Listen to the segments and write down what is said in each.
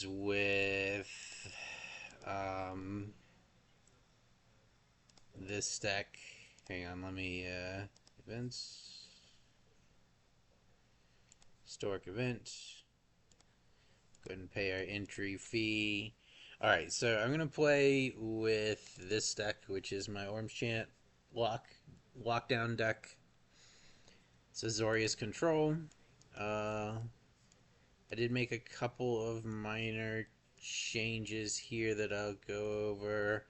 with um, this deck. Hang on, let me events, historic event. Go ahead and pay our entry fee. All right, so I'm gonna play with this deck, which is my Orim Chant lockdown deck. It's Azorius Control. Uh, I did make a couple of minor changes here that I'll go over.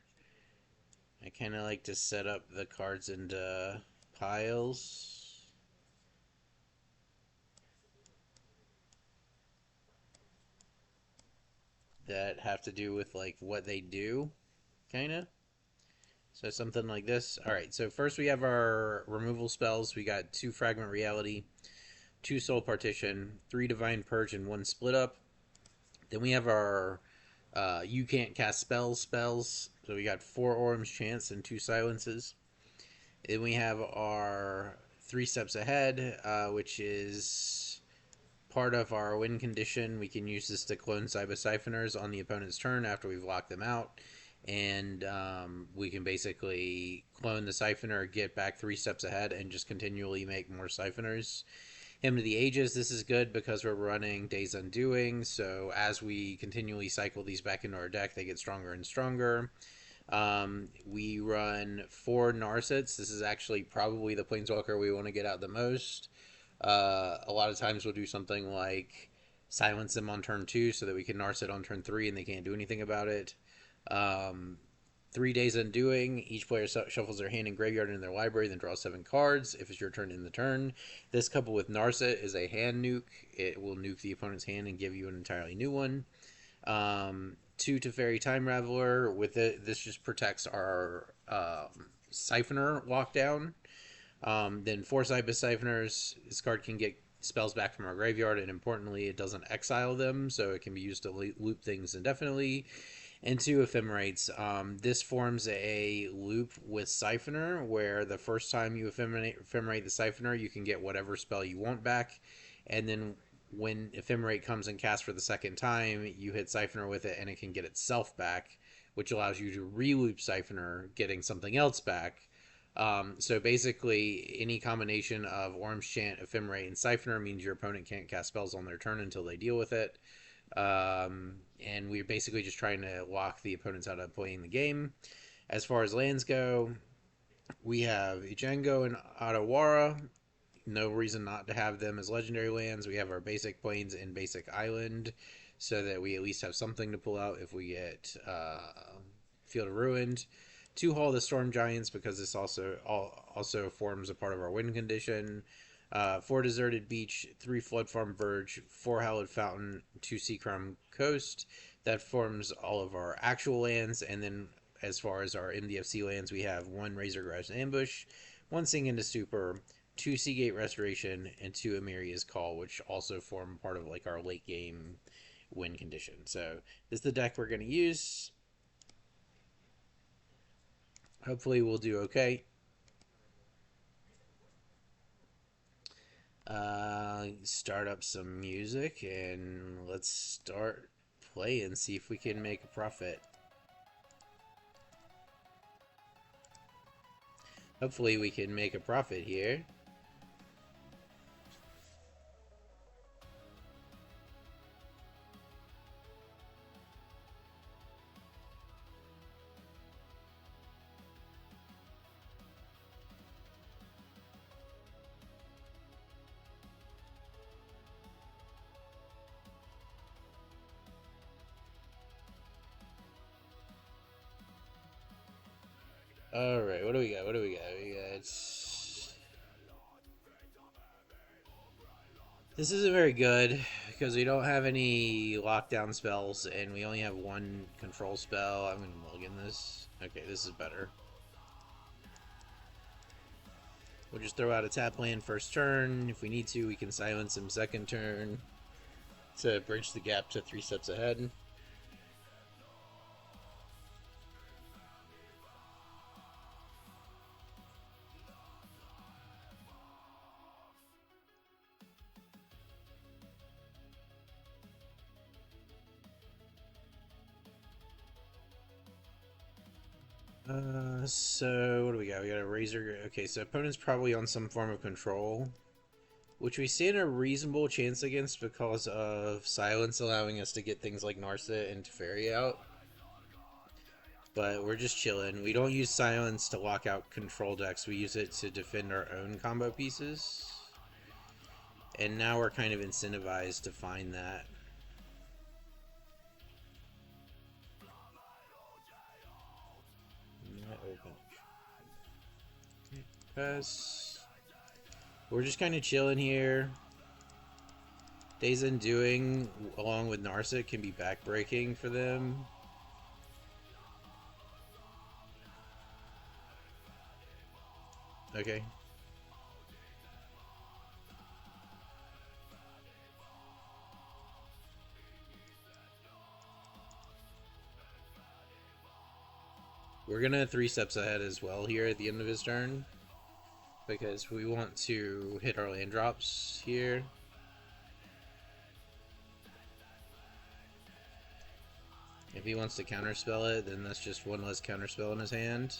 I kind of like to set up the cards into piles that have to do with like what they do, kind of. So something like this. All right. So first we have our removal spells. We got 2 Fragment Reality, 2 Soul Partition, 3 Divine Purge, and 1 Split Up. Then we have our you can't cast spells. So we got 4 Orim's Chants and 2 Silences. Then we have our 3 Steps Ahead, which is part of our win condition. We can use this to clone Cyber Siphoners on the opponent's turn after we've locked them out. And we can basically clone the Siphoner, get back 3 steps ahead, and just continually make more Siphoners. Hymn to the Ages, this is good because we're running Days Undoing, so as we continually cycle these back into our deck, they get stronger and stronger. We run 4 Narsets. This is actually probably the Planeswalker we want to get out the most. A lot of times we'll do something like silence them on turn 2 so that we can Narset on turn 3 and they can't do anything about it. Um, 3 Days Undoing. Each player shuffles their hand and graveyard in their library, then draws 7 cards. If it's your turn in the turn, this coupled with Narset is a hand nuke. It will nuke the opponent's hand and give you an entirely new one. 2 Teferi Time Raveler. With it, this just protects our Siphoner lockdown. Then 4 Cyber Siphoners. This card can get spells back from our graveyard, and importantly, it doesn't exile them, so it can be used to loop things indefinitely. And 2 Ephemerates. This forms a loop with Siphoner, where the first time you ephemerate the Siphoner, you can get whatever spell you want back, and then when Ephemerate comes and casts for the second time, you hit Siphoner with it, and it can get itself back, which allows you to re-loop Siphoner, getting something else back. So basically, any combination of Orim's Chant, Ephemerate, and Siphoner means your opponent can't cast spells on their turn until they deal with it. And we're basically just trying to lock the opponents out of playing the game. As far as lands go, we have Ijengo and Adawara. No reason not to have them as legendary lands. We have our basic plains and basic island, so that we at least have something to pull out if we get Field of Ruined. 2 Hall of the Storm Giants, because this also forms a part of our win condition. 4 Deserted Beach, 3 Flood Farm Verge, 4 Hallowed Fountain, 2 Seacrown Coast. That forms all of our actual lands. And then as far as our MDFC lands, we have 1 Razorgrass Ambush, 1 Sink into Stupor, 2 Seagate Restoration, and 2 Amiria's Call, which also form part of like our late game win condition. So this is the deck we're going to use. Hopefully we'll do okay. Start up some music and let's start play and see if we can make a profit. Hopefully we can make a profit here. Alright, what do we got? What do we got? We got... This isn't very good because we don't have any lockdown spells and we only have 1 control spell. I'm going to mulligan this. Okay, this is better. We'll just throw out a tap land first turn. If we need to, we can silence him second turn to bridge the gap to 3 steps ahead. So what do we got? We got a Razor. Okay, so opponent's probably on some form of control, which we stand a reasonable chance against because of silence allowing us to get things like Narset and Teferi out. But we're just chilling. We don't use silence to lock out control decks. We use it to defend our own combo pieces. And now we're kind of incentivized to find that. Pass. We're just kind of chilling here. Days Undoing, along with Narset, can be backbreaking for them. Okay. We're gonna 3 steps ahead as well here at the end of his turn, because we want to hit our land drops here. If he wants to counterspell it, then that's just one less counterspell in his hand.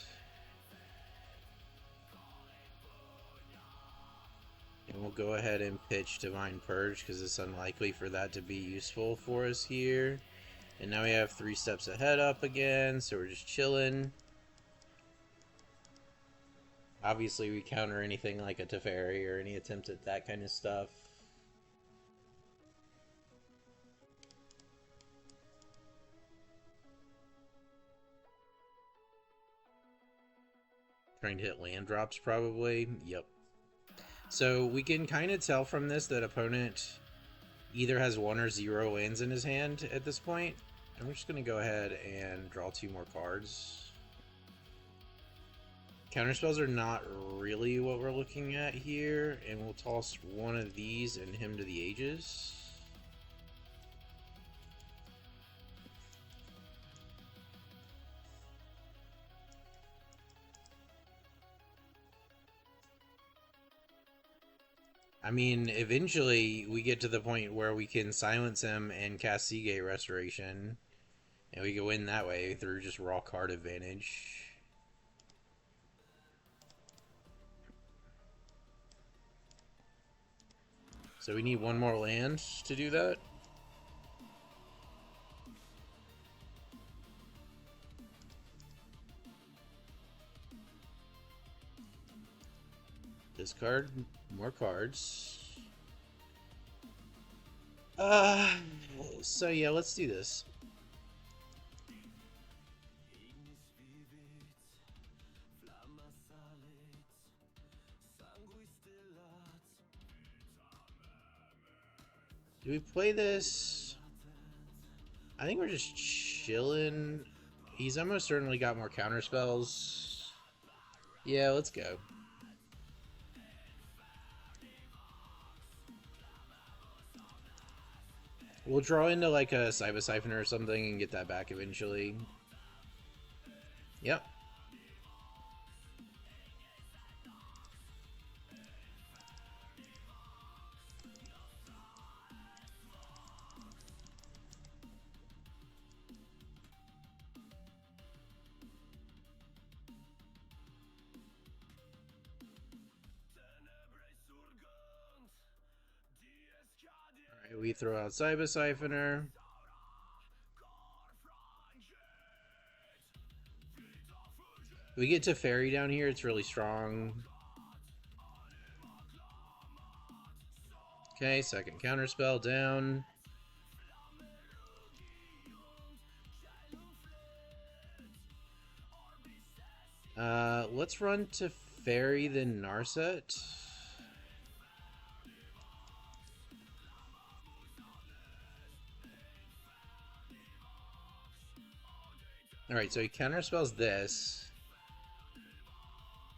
And we'll go ahead and pitch Divine Purge because it's unlikely for that to be useful for us here. And now we have 3 steps ahead up again, so we're just chilling. Obviously we counter anything like a Teferi or any attempt at that kind of stuff. Trying to hit land drops probably. Yep. So we can kind of tell from this that opponent either has 1 or 0 lands in his hand at this point. And we're just going to go ahead and draw 2 more cards. Counterspells are not really what we're looking at here. And we'll toss one of these and Hymn to the Ages. I mean, eventually we get to the point where we can silence him and cast Seagate Restoration. And we can win that way through just raw card advantage. So we need 1 more land to do that. Discard more cards. So yeah, let's do this. Do we play this? I think we're just chilling. He's almost certainly got more counter spells. Yeah, let's go. We'll draw into like a Cyber Siphoner or something and get that back eventually. Yep. Alright, we throw out Cyber Siphoner. We get to Fairy down here, it's really strong. Okay, second counterspell down. Let's run to Fairy then Narset. Alright, so he counterspells this.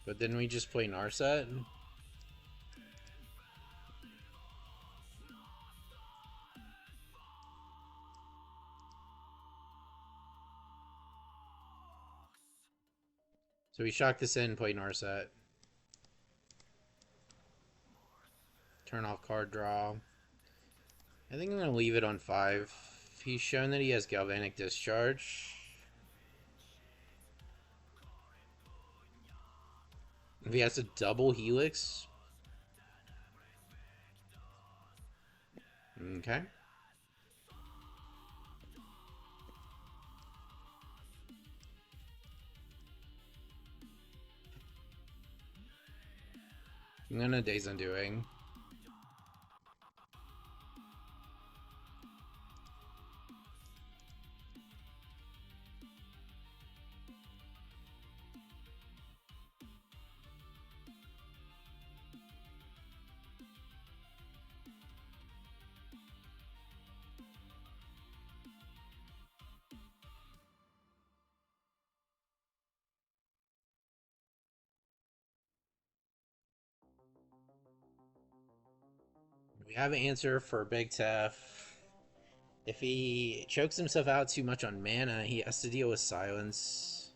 But then we just play Narset. So we shock this in, play Narset. Turn off card draw. I think I'm going to leave it on 5. He's shown that he has Galvanic Discharge. If he has a double Helix. Okay. I'm gonna Days Undoing. We have an answer for Big Tef. If he chokes himself out too much on mana, he has to deal with silence.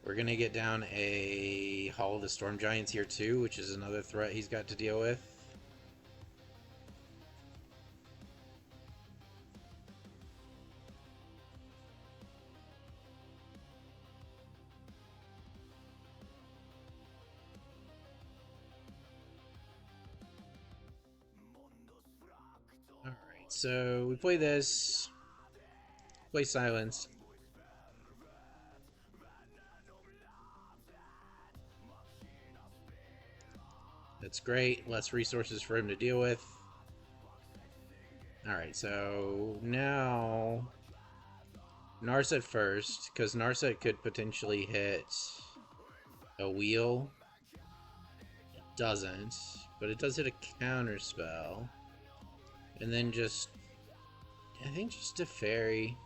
We're gonna get down a Hall of the Storm Giants here too, which is another threat he's got to deal with. Alright, so we play this. Play silence. That's great. Less resources for him to deal with. Alright, so now Narset first, because Narset could potentially hit a wheel. It doesn't, but it does hit a counter spell. And then just, I think just a fairy.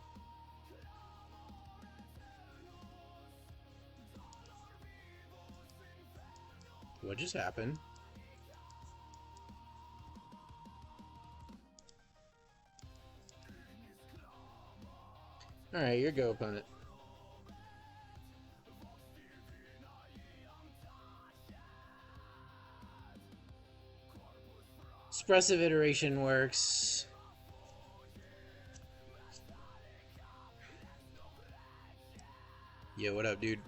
What just happened? Alright, your go, opponent. Expressive iteration works. Yeah, what up, dude?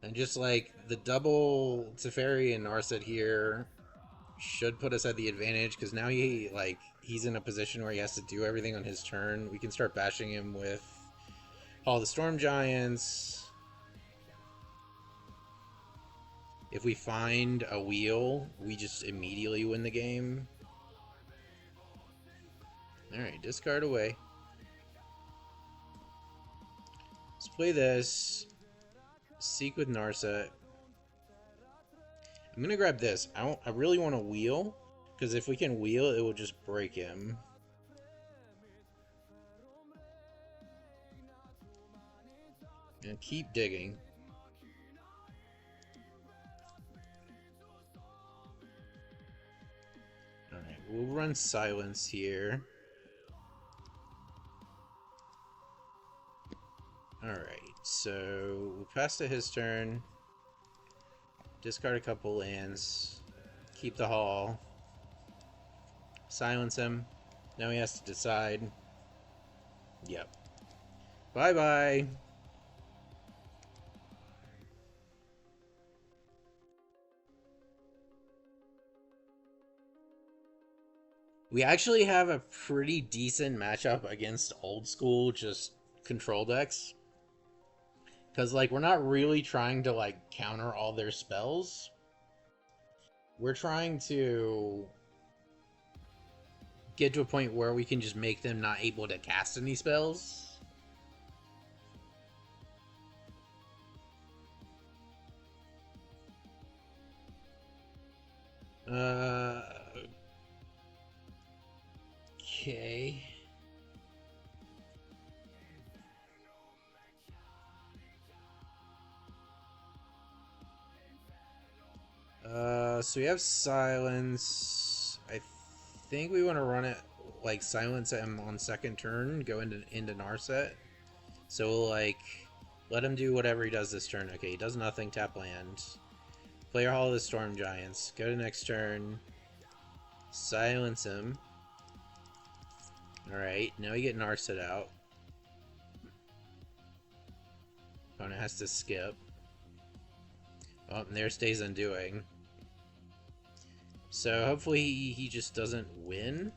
And just like the double Teferi and Narset here should put us at the advantage because now he's in a position where he has to do everything on his turn. We can start bashing him with all the Storm Giants. If we find a wheel, we just immediately win the game. Alright, discard away. Let's play this. Seek with Narset. I'm gonna grab this. I really want to wheel, because if we can wheel, it will just break him. And keep digging. Alright, we'll run silence here. Alright, so we'll pass to his turn. Discard a couple lands. Keep the hall. Silence him. Now he has to decide. Yep. Bye-bye. We actually have a pretty decent matchup against old school just control decks. Because, like, we're not really trying to, like, counter all their spells. We're trying to get to a point where we can just make them not able to cast any spells. Okay. So we have silence. I think we want to run it like silence him on second turn, go into Narset. So we'll like let him do whatever he does this turn. Okay, he does nothing, tap land. Player Hall of the Storm Giants. Go to next turn. Silence him. Alright, now we get Narset out. Opponent has to skip. Oh, and there stays Undoing. So hopefully he just doesn't win.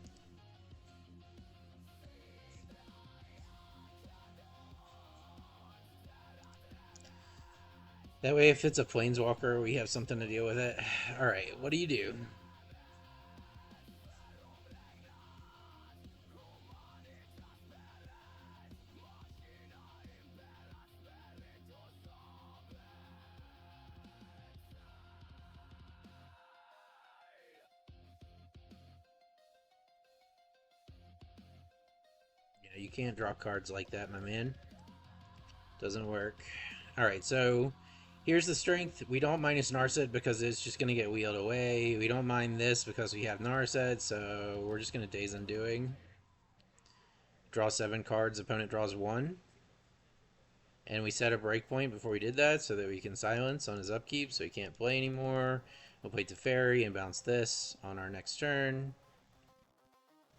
That way, if it's a Planeswalker, we have something to deal with it. Alright, what do you do? Yeah, you can't draw cards like that, my man. Doesn't work. Alright, so here's the strength. We don't minus Narset because it's just going to get wheeled away. We don't mind this because we have Narset, so we're just going to Daze Undoing. Draw 7 cards, opponent draws 1. And we set a breakpoint before we did that so that we can silence on his upkeep so he can't play anymore. We'll play Teferi and bounce this on our next turn.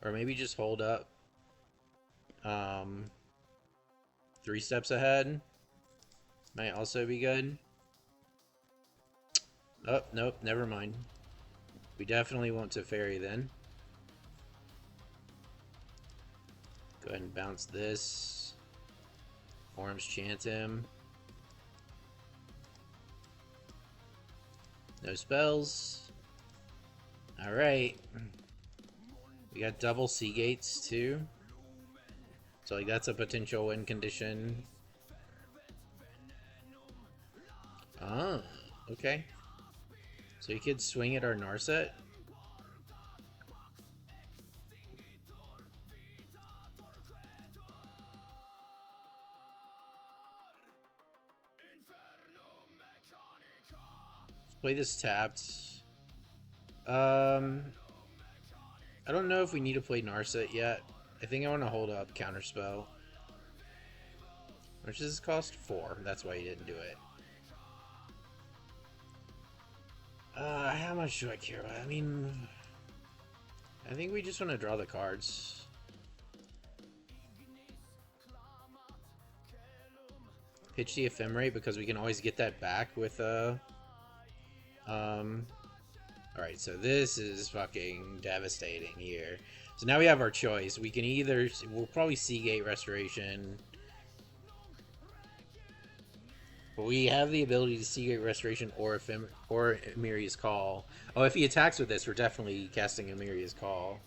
Or maybe just hold up. 3 steps ahead. Might also be good. Oh, nope, never mind. We definitely want Teferi then. Go ahead and bounce this. Orim's Chant him. No spells. Alright. We got double Sea Gates too. So like that's a potential win condition. Ah, okay. So you could swing at our Narset. Play this tapped. I don't know if we need to play Narset yet. I think I want to hold up Counterspell. Which does this cost? 4. That's why you didn't do it. How much do I care about? I mean, I think we just want to draw the cards. Pitch the Ephemerate because we can always get that back with Alright, so this is fucking devastating here. So now we have our choice. We can either... We'll probably Seagate Restoration. But we have the ability to Seagate Restoration or Emeria's Call. Oh, if he attacks with this, we're definitely casting Emeria's Call.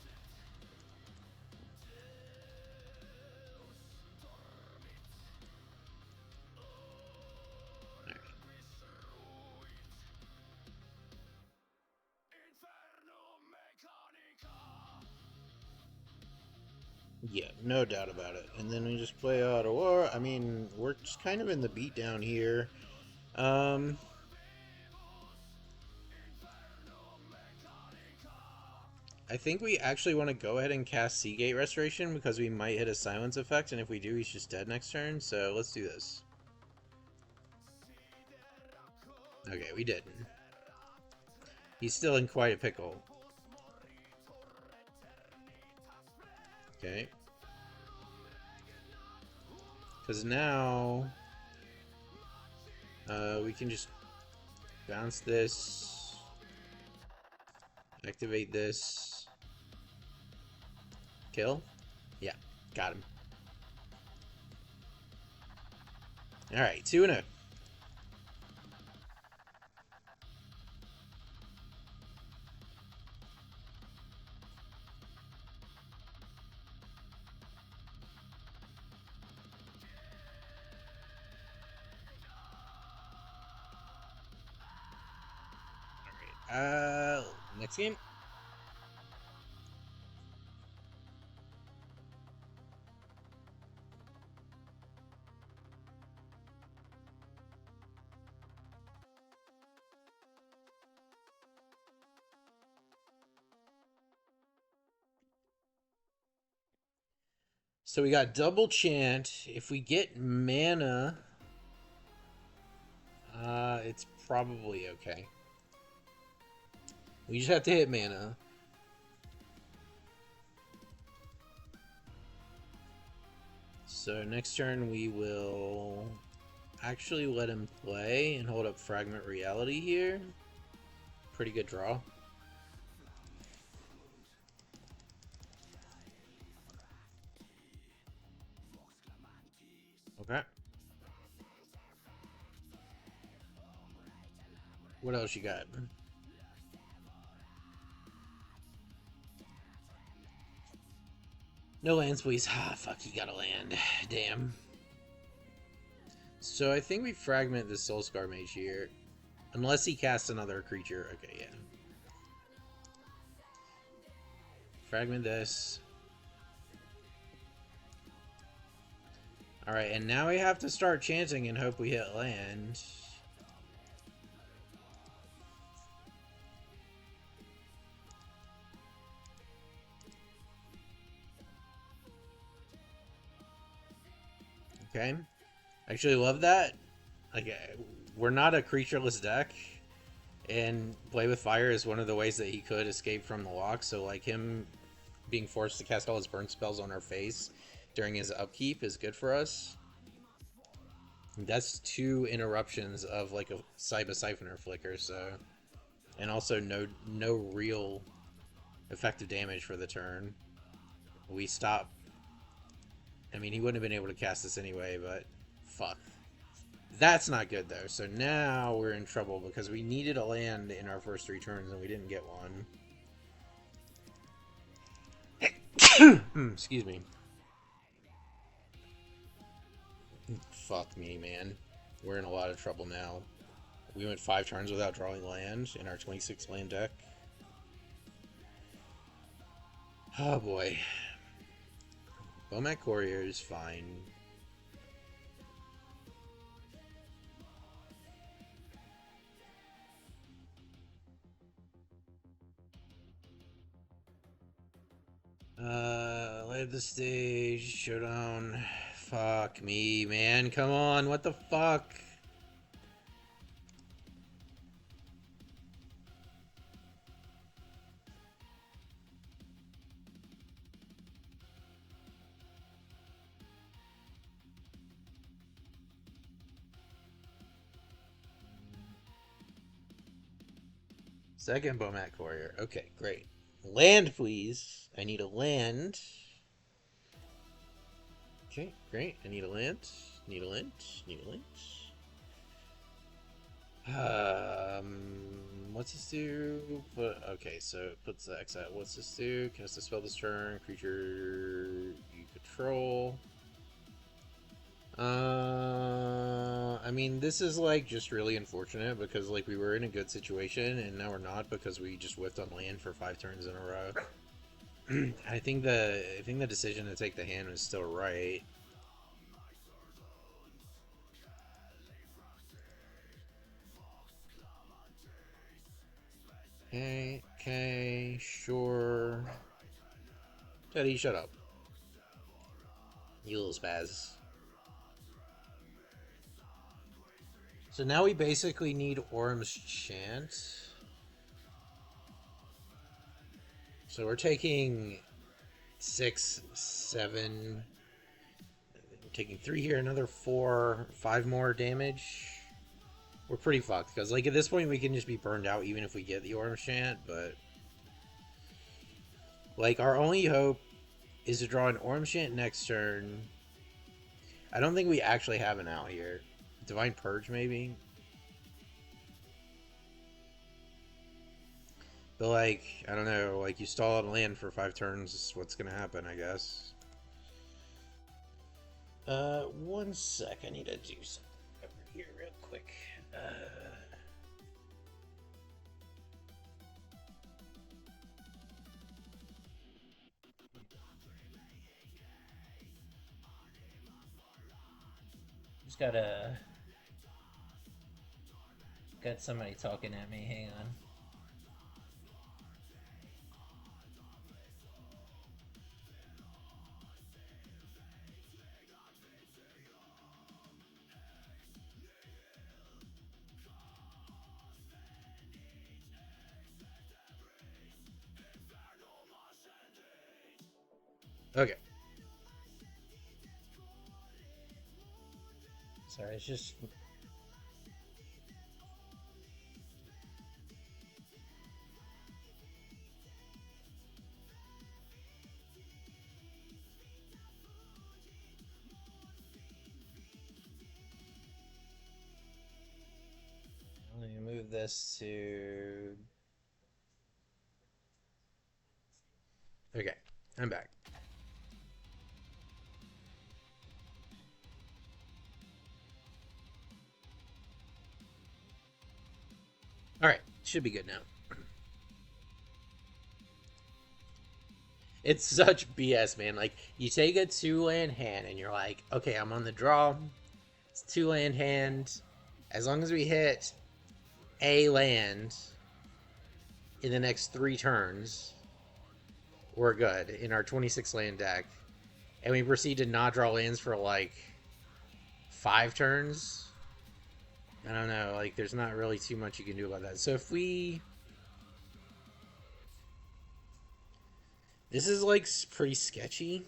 Yeah, no doubt about it. And then we just play Auto War. I mean, we're just kind of in the beatdown here. I think we actually want to go ahead and cast Seagate Restoration because we might hit a silence effect, and if we do, he's just dead next turn. So let's do this. Okay, we didn't. He's still in quite a pickle. Okay. Because now we can just bounce this, activate this, kill. Yeah, got him. All right, 2-0. Next game. So we got double Chant. If we get mana, it's probably okay. We just have to hit mana. So next turn we will actually let him play and hold up Fragment Reality here. Pretty good draw. Okay. What else you got? No lands, please. Ah, fuck, he got a land. Damn. So I think we fragment the Soulscar Mage here. Unless he casts another creature. Okay, yeah. Fragment this. Alright, and now we have to start chanting and hope we hit land. Okay. I actually love that. Like, we're not a creatureless deck. And Play with Fire is one of the ways that he could escape from the lock. So, like, him being forced to cast all his burn spells on our face during his upkeep is good for us. That's 2 interruptions of, like, a Cyber Siphoner Flicker, so... And also no real effective damage for the turn. We stop... I mean, he wouldn't have been able to cast this anyway, but... Fuck. That's not good, though. So now we're in trouble because we needed a land in our first 3 turns and we didn't get one. Excuse me. Fuck me, man. We're in a lot of trouble now. We went 5 turns without drawing land in our 26 land deck. Oh boy. Bomat Courier is fine. Light the stage, showdown. Fuck me, man. Come on, what the fuck? Second Bomat Courier. Okay, great. Land, please. I need a land. Okay, great. I need a land. Need a land. Need a land. What's this do? Okay, so it puts the X out. What's this do? Cast a spell this turn. Creature you control. I mean, this is like just really unfortunate because like we were in a good situation and now we're not because we just whiffed on land for 5 turns in a row. I think the decision to take the hand was still right. Okay, sure. Teddy, shut up. You little spaz. So now we basically need Orim's Chant. So we're taking 6, 7. We're taking 3 here, another 4, 5 more damage. We're pretty fucked because, like, at this point we can just be burned out even if we get the Orim's Chant. But like, our only hope is to draw an Orim's Chant next turn. I don't think we actually have an out here. Divine Purge, maybe? But, like, I don't know. Like, you stall on land for 5 turns is what's gonna happen, I guess. 1 sec. I need to do something over here real quick. Just got somebody talking at me. Hang on. Okay. Sorry, it's just... Let me move this to... Okay, I'm back. Alright, should be good now. It's such BS, man. Like, you take a 2-land hand and you're like, okay, I'm on the draw. It's 2-land hand. As long as we hit a land in the next 3 turns, we're good in our 26 land deck. And we proceed to not draw lands for like 5 turns. I don't know, like there's not really too much you can do about that. So if we... This is like pretty sketchy.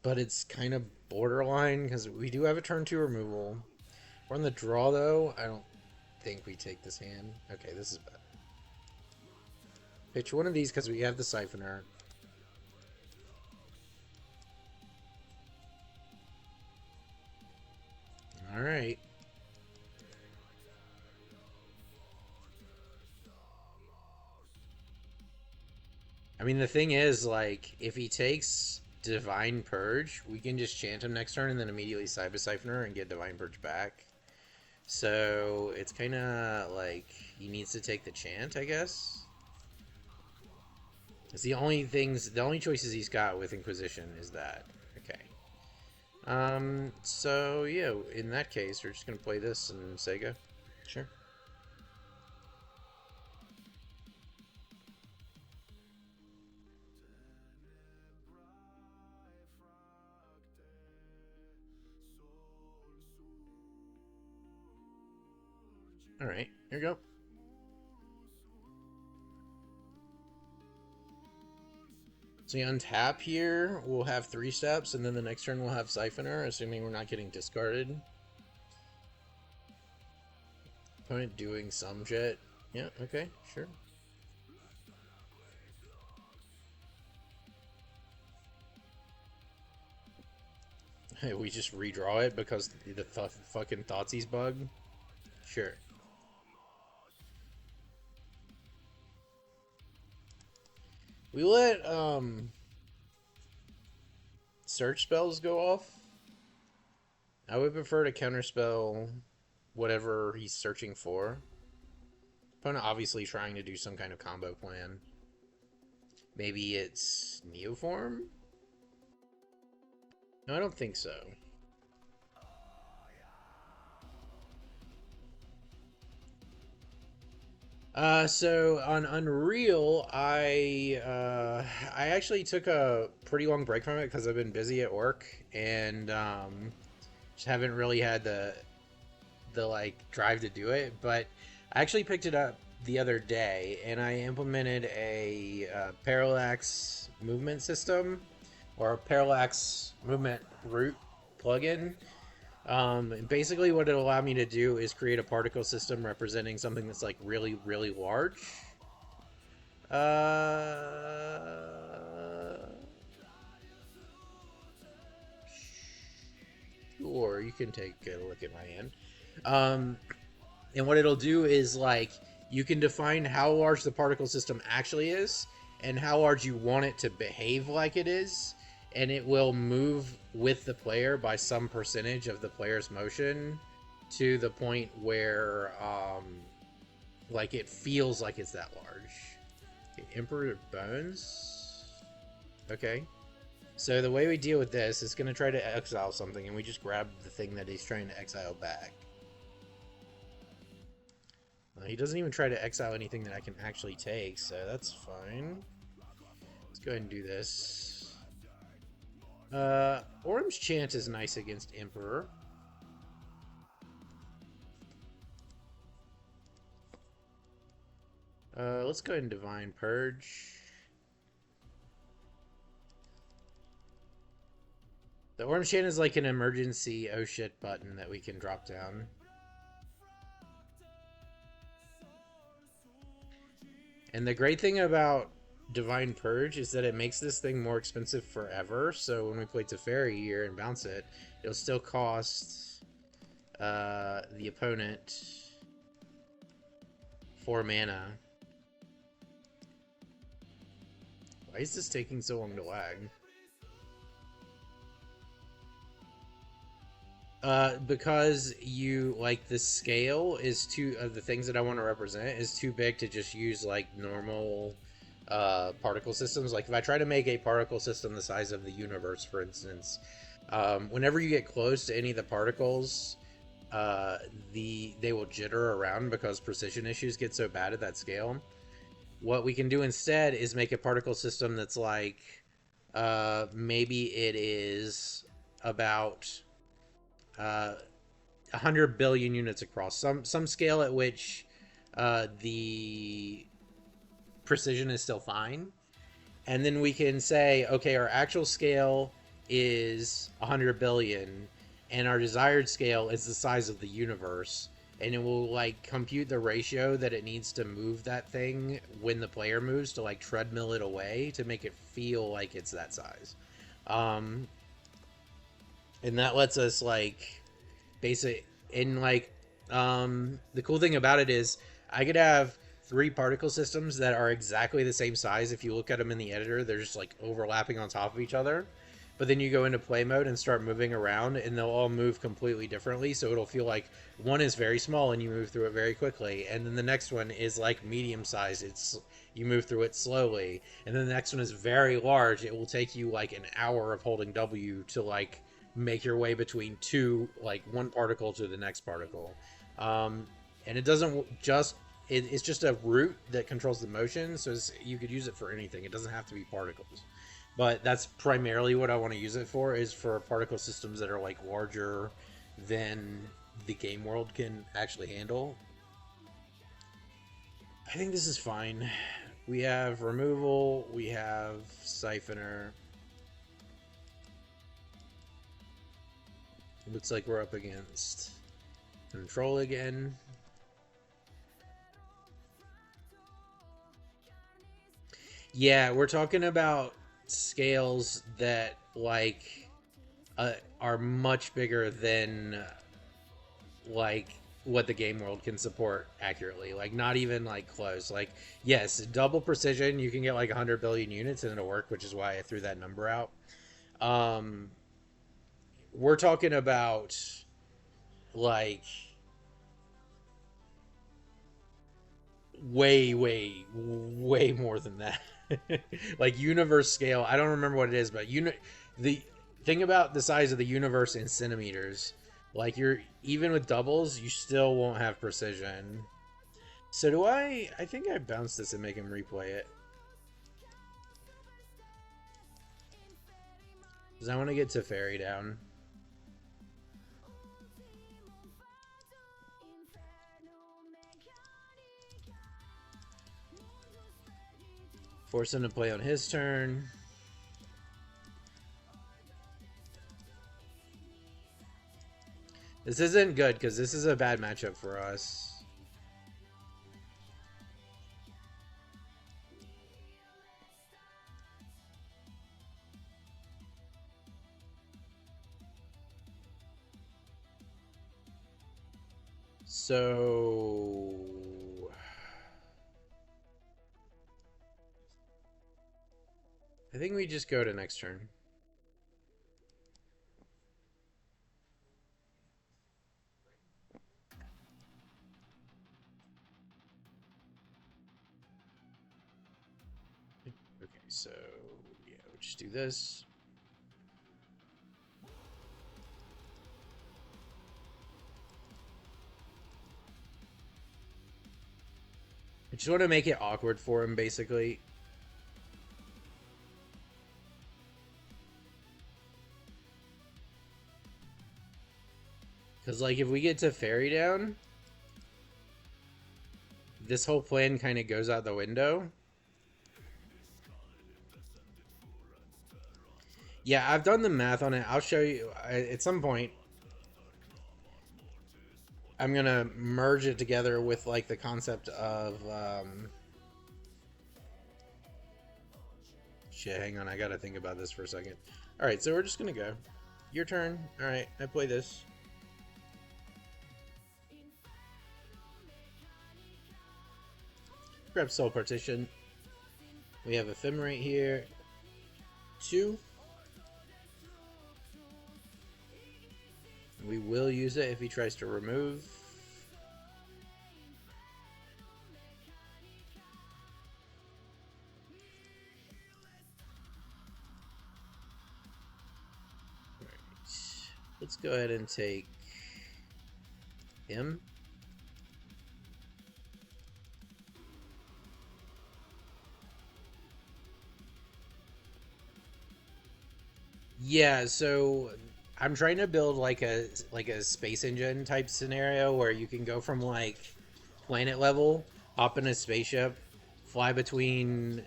But it's kind of borderline because we do have a turn 2 removal. We're on the draw though. I don't think we take this hand. Okay, this is bad. Pitch one of these because we have the Siphoner. Alright. I mean, the thing is, like, if he takes Divine Purge, we can just chant him next turn and then immediately Cyber Siphoner and get Divine Purge back. So, it's kind of like he needs to take the chant, I guess. It's the only choices he's got with Inquisition is that. Okay. So, yeah, in that case, we're just going to play this and Sega. Sure. Alright, here we go. So you untap here, we'll have 3 steps, and then the next turn we'll have Siphoner, assuming we're not getting discarded. Opponent doing some shit. Yeah, okay, sure. Hey, we just redraw it because the fucking Thoughtseize bug? Sure. We let, search spells go off. I would prefer to counterspell whatever he's searching for. Opponent obviously trying to do some kind of combo plan. Maybe it's Neoform? No, I don't think so. So on Unreal, I actually took a pretty long break from it because I've been busy at work and just haven't really had the like drive to do it. But I actually picked it up the other day and I implemented a parallax movement system or a parallax movement root plugin. Basically what it'll allow me to do is create a particle system representing something that's like really, really large. Sure, you can take a look at my hand. And what it'll do is like you can define how large the particle system actually is and how large you want it to behave like it is, and it will move with the player by some percentage of the player's motion to the point where like it feels like it's that large. Okay, Emperor Bones. Okay. So the way we deal with this is going to try to exile something, and we just grab the thing that he's trying to exile back. He doesn't even try to exile anything that I can actually take, so that's fine. Let's go ahead and do this. Orim's Chant is nice against Emperor. Let's go ahead and Divine Purge. The Orim Chant is like an emergency oh shit button that we can drop down. And the great thing about Divine Purge is that it makes this thing more expensive forever. So when we play Teferi here and bounce it, it'll still cost the opponent 4 mana. Why is this taking so long to lag? Because you like the scale is too of the things that I want to represent is too big to just use like normal particle systems. Like if I try to make a particle system the size of the universe, for instance, whenever you get close to any of the particles, they will jitter around because precision issues get so bad at that scale. What we can do instead is make a particle system that's like maybe it is about 100 billion units across, some scale at which the precision is still fine, and then we can say, okay, our actual scale is 100 billion, and our desired scale is the size of the universe, and it will like compute the ratio that it needs to move that thing when the player moves to like treadmill it away to make it feel like it's that size. And that lets us like basic in like the cool thing about it is I could have 3 particle systems that are exactly the same size. If you look at them in the editor, they're just like overlapping on top of each other. But then you go into play mode and start moving around, and they'll all move completely differently. So it'll feel like one is very small and you move through it very quickly, and then the next one is like medium size. You move through it slowly, and then the next one is very large. It will take you like an hour of holding W to like make your way between one particle to the next particle. And it doesn't just it's just a root that controls the motion, so you could use it for anything. It doesn't have to be particles, but that's primarily what I want to use it for, is for particle systems that are like larger than the game world can actually handle. I think this is fine. We have removal, we have siphoner. Looks like we're up against control again. Yeah, we're talking about scales that like are much bigger than like what the game world can support accurately. Like not even like close. Like yes, double precision, you can get like 100 billion units and it'll work, which is why I threw that number out. We're talking about like way more than that. Like universe scale, I don't remember what it is, but the thing about the size of the universe in centimeters, like you're even with doubles, you still won't have precision. So do I think I bounce this and make him replay it, because I want to get Teferi down. Force him to play on his turn. This isn't good because this is a bad matchup for us. So I think we just go to next turn. Okay, so yeah, we'll just do this. I just want to make it awkward for him, basically. Because, like, if we get Teferi down, this whole plan kind of goes out the window. Yeah, I've done the math on it. I'll show you at some point. I'm gonna merge it together with like the concept of shit. Hang on, I gotta think about this for a second. All right, so we're just gonna go. Your turn. All right, I play this. Grab Soul Partition. We have Ephemerate here. 2. We will use it if he tries to remove. Alright. Let's go ahead and take him. Yeah, so I'm trying to build like a space engine type scenario where you can go from like planet level, hop in a spaceship, fly between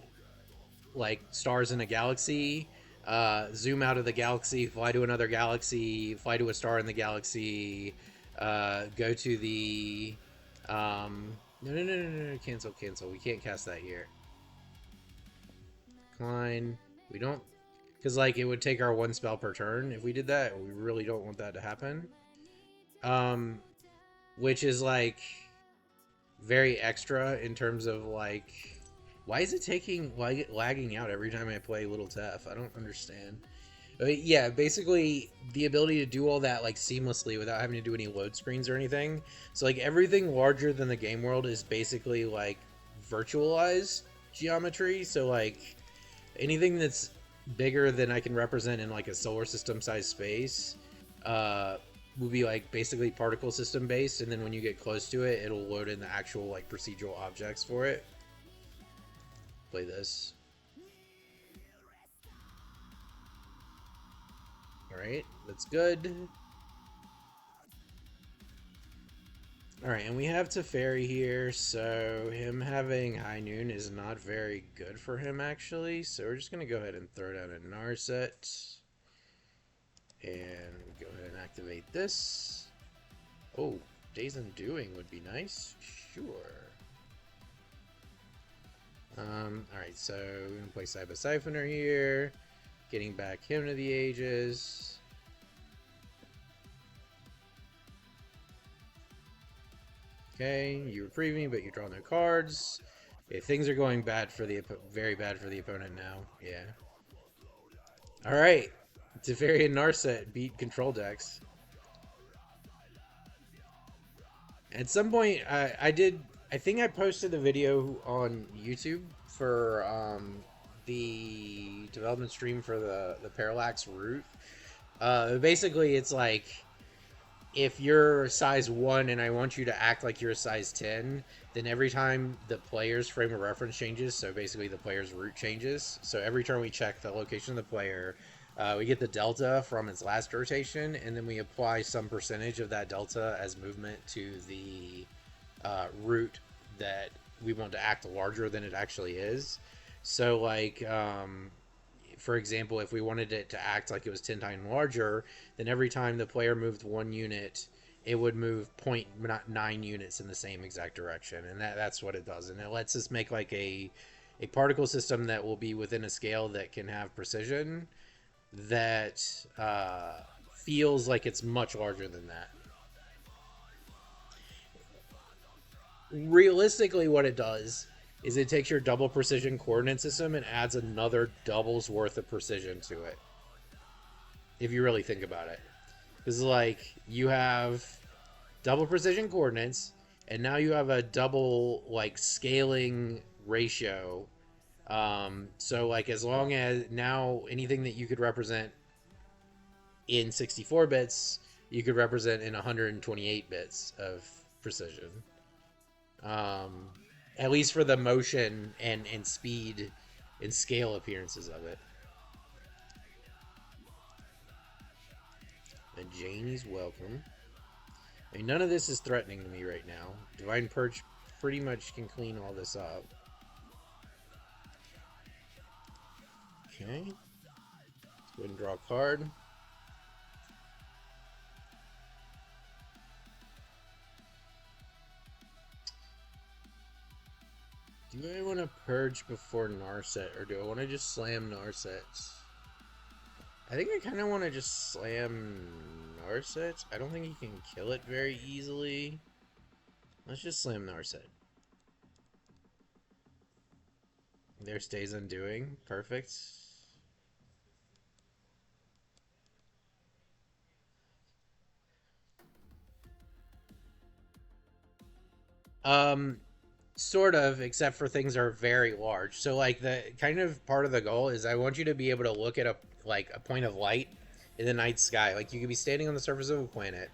like stars in a galaxy, zoom out of the galaxy, fly to another galaxy, fly to a star in the galaxy, go to the no, cancel. We can't cast that here. Decline. We don't, because like it would take our 1 spell per turn if we did that. We really don't want that to happen. Um, which is like very extra in terms of like, why is it taking lagging out every time I play Little Tef? I don't understand. But yeah, basically the ability to do all that like seamlessly without having to do any load screens or anything. So like everything larger than the game world is basically like virtualized geometry. So like anything that's bigger than I can represent in like a solar system size space uh, would be like basically particle system based, and then when you get close to it, it'll load in the actual like procedural objects for it. Play this. Alright, that's good. Alright, and we have Teferi here, so him having High Noon is not very good for him, actually. So we're just going to go ahead and throw down a Narset. And go ahead and activate this. Oh, Days Undoing would be nice. Sure. Alright, so we're going to play Cyber Siphoner here. Getting back Hymn to the Ages. Okay, you reprieve me, but you draw no cards. Okay, things are going bad for the very bad for the opponent now. Yeah. All right, Teferi and Narset beat control decks. At some point, I did. I think I posted a video on YouTube for the development stream for the Parallax route. Basically, it's like if you're size 1 and I want you to act like you're a size 10, then every time the player's frame of reference changes, so basically the player's route changes. So every turn we check the location of the player, we get the delta from its last rotation, and then we apply some percentage of that delta as movement to the route that we want to act larger than it actually is. So, like, for example, if we wanted it to act like it was 10 times larger, then every time the player moved 1 unit, it would move 0.9 units in the same exact direction. And that's what it does. And it lets us make like a particle system that will be within a scale that can have precision that feels like it's much larger than that. Realistically, what it does is it takes your double precision coordinate system and adds another double's worth of precision to it. If you really think about it. Because, like, you have double precision coordinates, and now you have a double, like, scaling ratio. So, like, as long as now anything that you could represent in 64 bits, you could represent in 128 bits of precision. Um, at least for the motion and speed and scale appearances of it. And Janie's welcome. I mean, none of this is threatening to me right now. Divine Purge pretty much can clean all this up. Okay. Let's Go ahead and draw a card. Do I want to purge before Narset, or do I want to just slam Narset? I think I kind of want to just slam Narset. I don't think he can kill it very easily. Let's just slam Narset. There stays Undoing. Perfect. Sort of, except for things are very large. So like the kind of part of the goal is I want you to be able to look at a point of light in the night sky. Like you could be standing on the surface of a planet.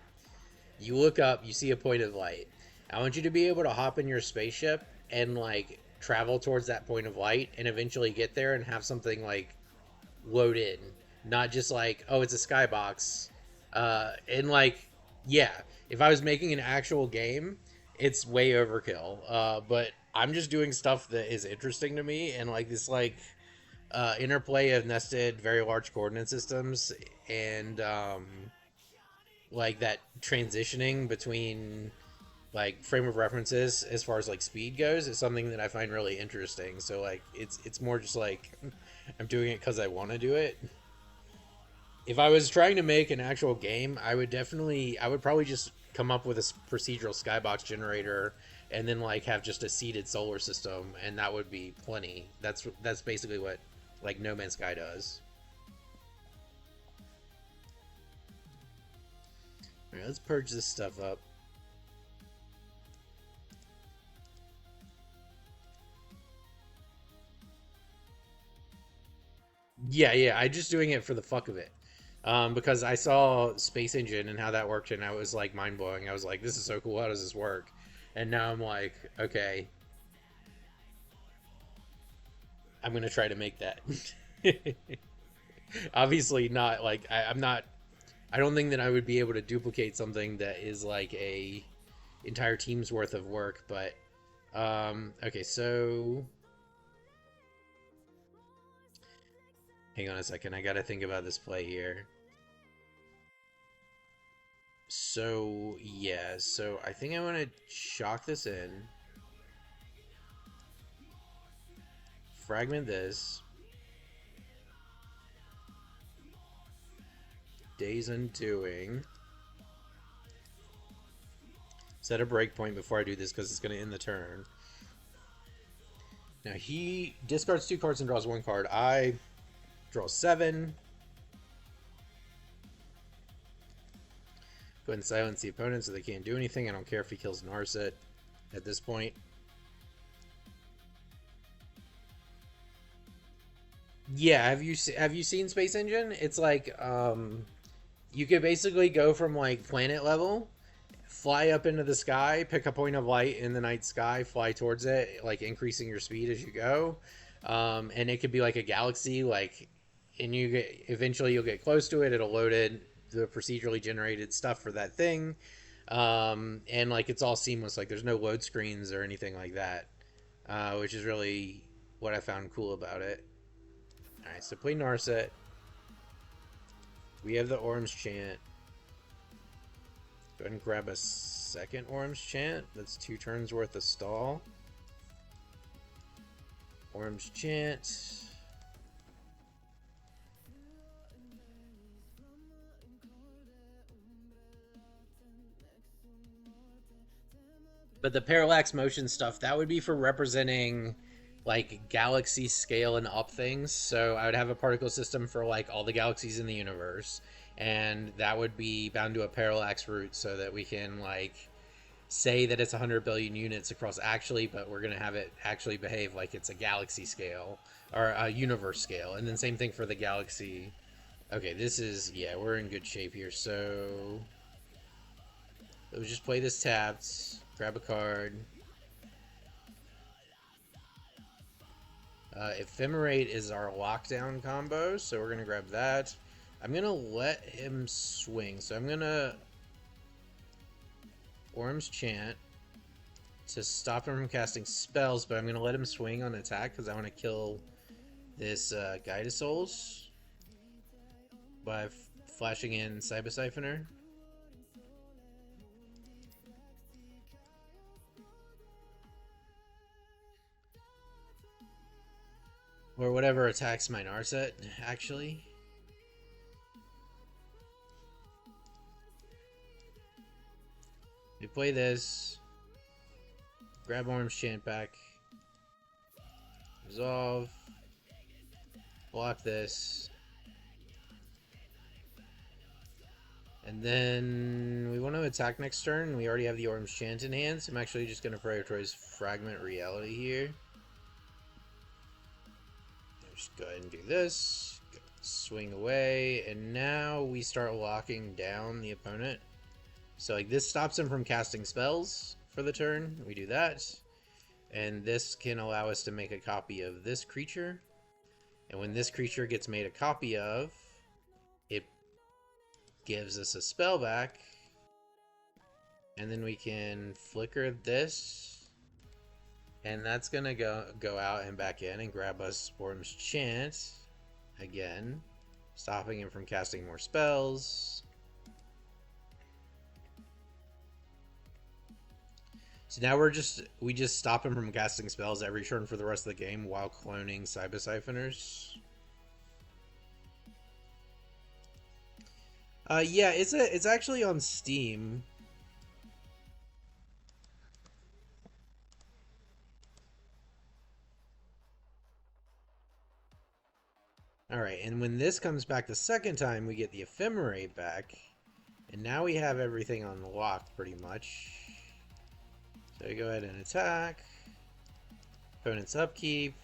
You look up, you see a point of light. I want you to be able to hop in your spaceship and like travel towards that point of light and eventually get there and have something like load in, not just like, oh, it's a skybox. And like, yeah, if I was making an actual game, it's way overkill. But I'm just doing stuff that is interesting to me, and like this interplay of nested, very large coordinate systems, and like that transitioning between like frame of references as far as like speed goes is something that I find really interesting. So like it's more just like I'm doing it because I want to do it. If I was trying to make an actual game, I would probably just come up with a procedural skybox generator and then like have just a seeded solar system, and that would be plenty. That's basically what like No Man's Sky does. All right, let's purge this stuff up. Yeah, I just doing it for the fuck of it. Because I saw Space Engine and how that worked, and I was like mind blowing. I was like, this is so cool. How does this work? And now I'm like, okay, I'm gonna try to make that. Obviously, not like I'm not. I don't think that I would be able to duplicate something that is like a entire team's worth of work. But okay, so hang on a second. I gotta think about this play here. So yeah, so I think I want to shock this in, fragment this, Days Undoing, set a breakpoint before I do this because it's going to end the turn. Now he discards 2 cards and draws 1 card. I draw 7. Go ahead and silence the opponent so they can't do anything. I don't care if he kills Narset at this point. Yeah, have you seen Space Engine? It's like you could basically go from like planet level, fly up into the sky, pick a point of light in the night sky, fly towards it, like increasing your speed as you go. And it could be like a galaxy, like, and eventually you'll get close to it. It'll load in the procedurally generated stuff for that thing, and like it's all seamless. Like there's no load screens or anything like that, which is really what I found cool about it. All right, so play Narset. We have the Orim's Chant. Go ahead and grab a second Orim's Chant. That's 2 turns worth of stall. Orim's Chant. But the parallax motion stuff, that would be for representing like galaxy scale and up things. So I would have a particle system for like all the galaxies in the universe, and that would be bound to a parallax root so that we can like say that it's 100 billion units across actually, but we're going to have it actually behave like it's a galaxy scale or a universe scale. And then same thing for the galaxy. Okay, this is, yeah, we're in good shape here. So let's just play this tapped, grab a card. Ephemerate is our lockdown combo, so we're going to grab that. I'm going to let him swing, so I'm going to Orim's Chant to stop him from casting spells, but I'm going to let him swing on attack because I want to kill this Guidasouls. by flashing in Cyber Siphoner. Or whatever attacks mine are set, actually. We play this. Grab Orim's Chant back. Resolve. Block this. And then we want to attack next turn. We already have the Orim's Chant in hand, so I'm actually just going to prioritize Fragment Reality here. Just go ahead and do this. Swing away. And now we start locking down the opponent. So like this stops him from casting spells for the turn. We do that. And this can allow us to make a copy of this creature. And when this creature gets made a copy of, it gives us a spell back. And then we can flicker this. And that's going to go out and back in and grab us Orim's Chant again, stopping him from casting more spells. So now we just stop him from casting spells every turn for the rest of the game while cloning Cyber Siphoners. Yeah, it's actually on Steam. Alright, and when this comes back the second time, we get the Ephemerate back. And now we have everything unlocked pretty much. So we go ahead and attack. Opponent's upkeep.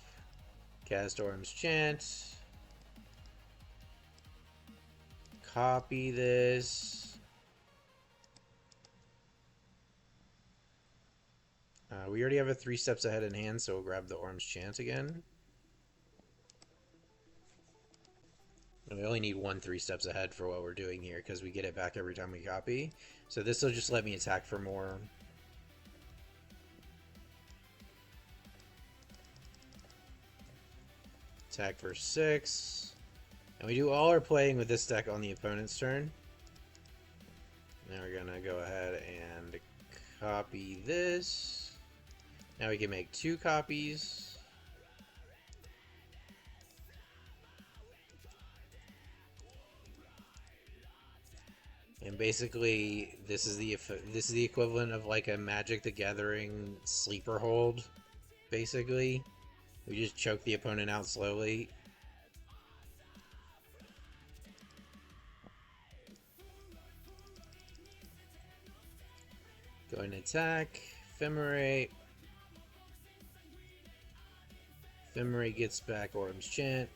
Cast Orim's Chant. Copy this. We already have a 3 steps ahead in hand, so we'll grab the Orim's Chant again. And we only need 1 3 steps ahead for what we're doing here, because we get it back every time we copy. So this will just let me attack for more. Attack for 6. And we do all our playing with this deck on the opponent's turn. Now we're going to go ahead and copy this. Now we can make 2 copies. And basically, this is the equivalent of like a Magic the Gathering sleeper hold, basically. We just choke the opponent out slowly. Go ahead and attack. Ephemerate. Ephemerate gets back Orim's Chant.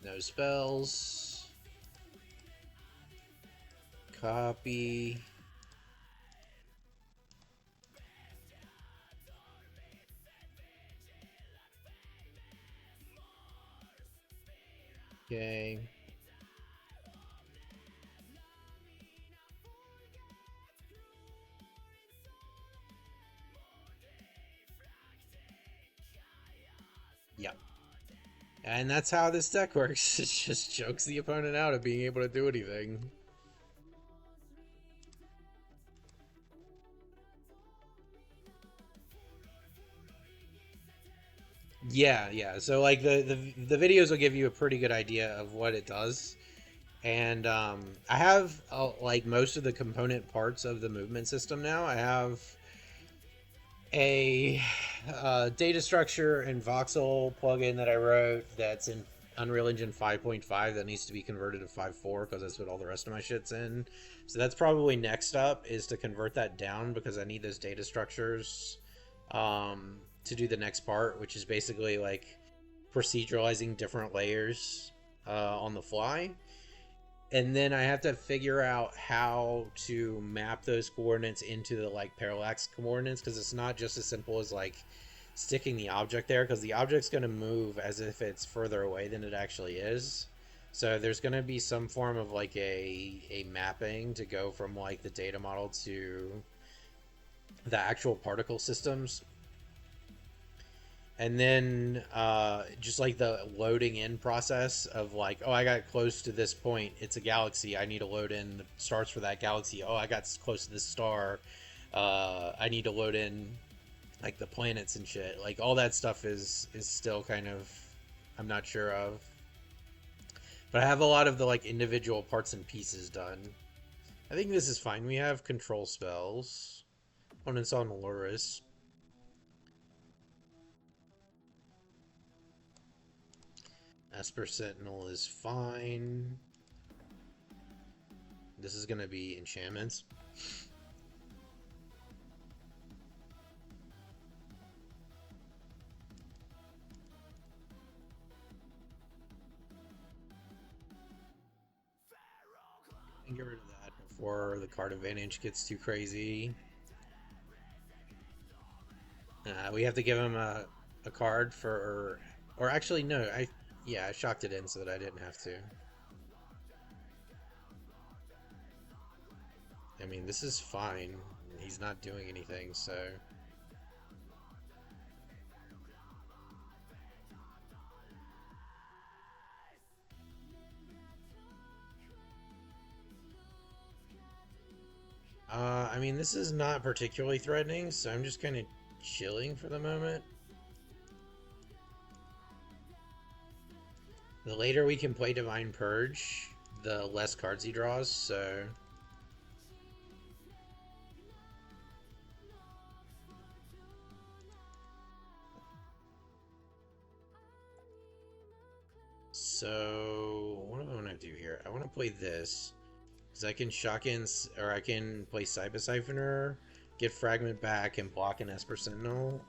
No spells. Copy. Okay. Yep. And that's how this deck works. It just chokes the opponent out of being able to do anything. Yeah. So like the videos will give you a pretty good idea of what it does. And I have like most of the component parts of the movement system now. I have a data structure and voxel plugin that I wrote that's in Unreal Engine 5.5 that needs to be converted to 5.4 because that's what all the rest of my shit's in. So that's probably next up, is to convert that down because I need those data structures to do the next part, which is basically like proceduralizing different layers on the fly. And then I have to figure out how to map those coordinates into the like parallax coordinates, because it's not just as simple as like sticking the object there, because the object's going to move as if it's further away than it actually is. So there's going to be some form of like a mapping to go from like the data model to the actual particle systems. And then just like the loading in process of like, oh, I got close to this point, it's a galaxy, I need to load in the stars for that galaxy. Oh, I got close to this star, I need to load in like the planets and shit. Like all that stuff is still kind of, I'm not sure of, but I have a lot of the like individual parts and pieces done. I think this is fine. We have control spells. Opponents on Loris. Esper Sentinel is fine. This is going to be enchantments. And get rid of that before the card advantage gets too crazy. We have to give him a card for... Or actually, no. I shocked it in so that I didn't have to. I mean, this is fine. He's not doing anything, so... I mean, this is not particularly threatening, so I'm just kind of chilling for the moment. The later we can play Divine Purge, the less cards he draws, so... So, what do I want to do here? I want to play this. Because I can shock in, or I can play Cyber Siphoner, get Fragment back, and block an Esper Sentinel.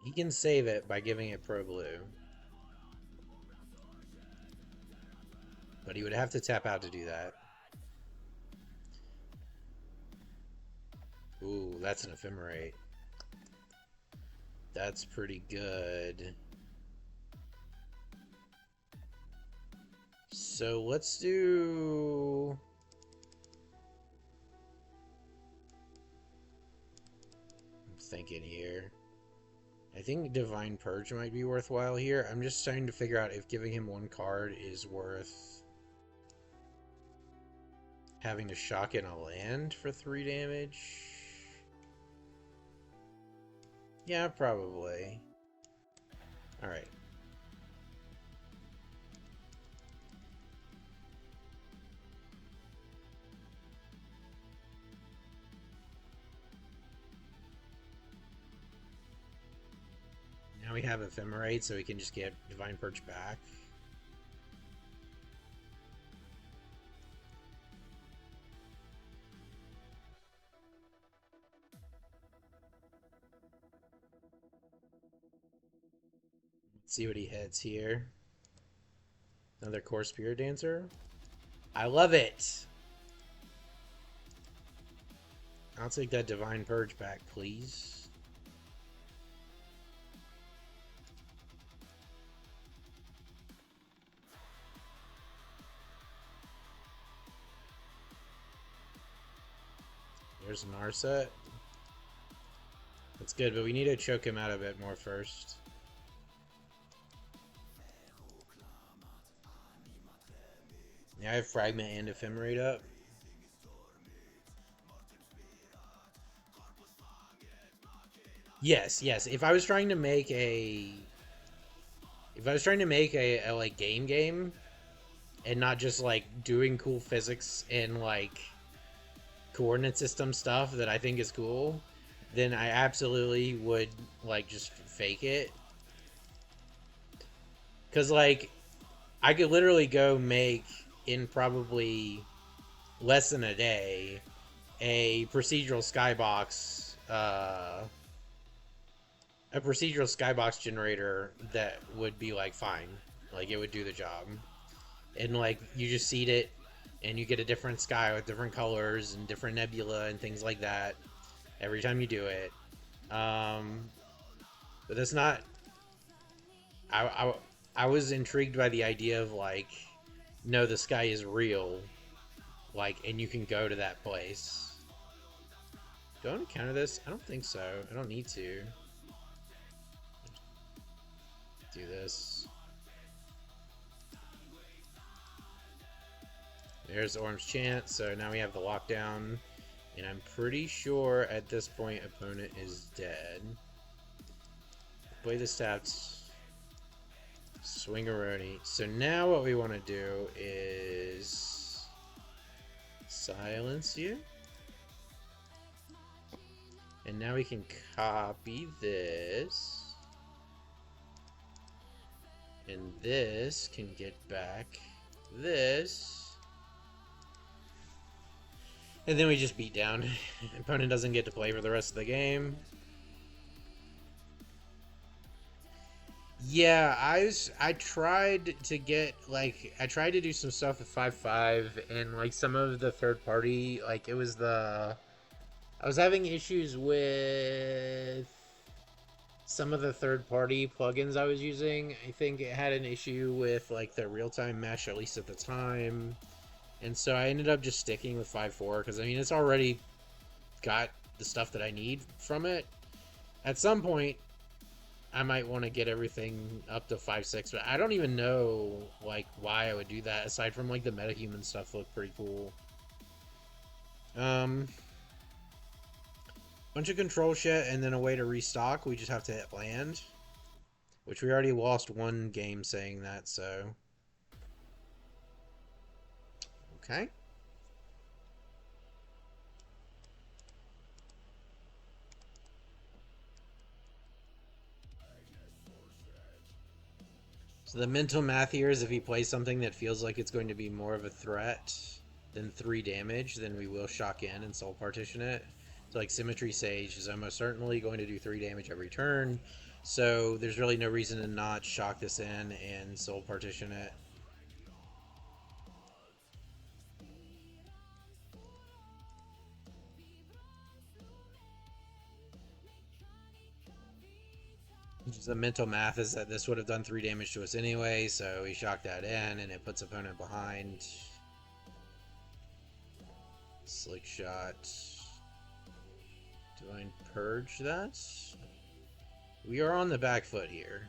He can save it by giving it Pro Blue. But he would have to tap out to do that. Ooh, that's an Ephemerate. That's pretty good. So let's do... I'm thinking here. I think Divine Purge might be worthwhile here. I'm just trying to figure out if giving him one card is worth having to shock in a land for 3 damage. Yeah, probably. Alright. Now we have Ephemerate, so we can just get Divine Purge back. Let's see what he hits here. Another Core Spirit Dancer. I love it! I'll take that Divine Purge back, please. There's Narset. That's good, but we need to choke him out a bit more first. Now I have Fragment and Ephemerate up. Yes, yes. If I was trying to make a... If I was trying to make a like game and not just like doing cool physics and like coordinate system stuff that I think is cool, then I absolutely would like just fake it. Cause like I could literally go make in probably less than a day a procedural skybox generator that would be like fine. Like it would do the job. And like you just seed it and you get a different sky with different colors and different nebula and things like that every time you do it. Um, but that's not. I, I I was intrigued by the idea of like, no, the sky is real, like, and you can go to that place. Do I want to counter this? I don't think so. I don't need to do this. There's Orim's Chant, so now we have the lockdown, and I'm pretty sure at this point opponent is dead. Play the stats. Swingaroni. So now what we want to do is silence you. And now we can copy this. And this can get back this. And then we just beat down. Opponent doesn't get to play for the rest of the game. Yeah, I tried to get like I tried to do some stuff with 5.5 and like some of the third party like it was the I was having issues with some of the third party plugins I was using. I think it had an issue with like the real time mesh, at least at the time. And so I ended up just sticking with 5.4 because I mean it's already got the stuff that I need from it. At some point I might want to get everything up to 5.6, but I don't even know like why I would do that aside from like the metahuman stuff looked pretty cool. Bunch of control shit and then a way to restock. We just have to hit land, which we already lost one game saying that, so okay. So the mental math here is if he plays something that feels like it's going to be more of a threat than 3 damage, then we will shock in and soul partition it. So like Symmetry Sage is almost certainly going to do 3 damage every turn, so there's really no reason to not shock this in and soul partition it. The mental math is that this would have done 3 damage to us anyway, so we shock that in and it puts opponent behind. Slick shot. Do I purge that? We are on the back foot here.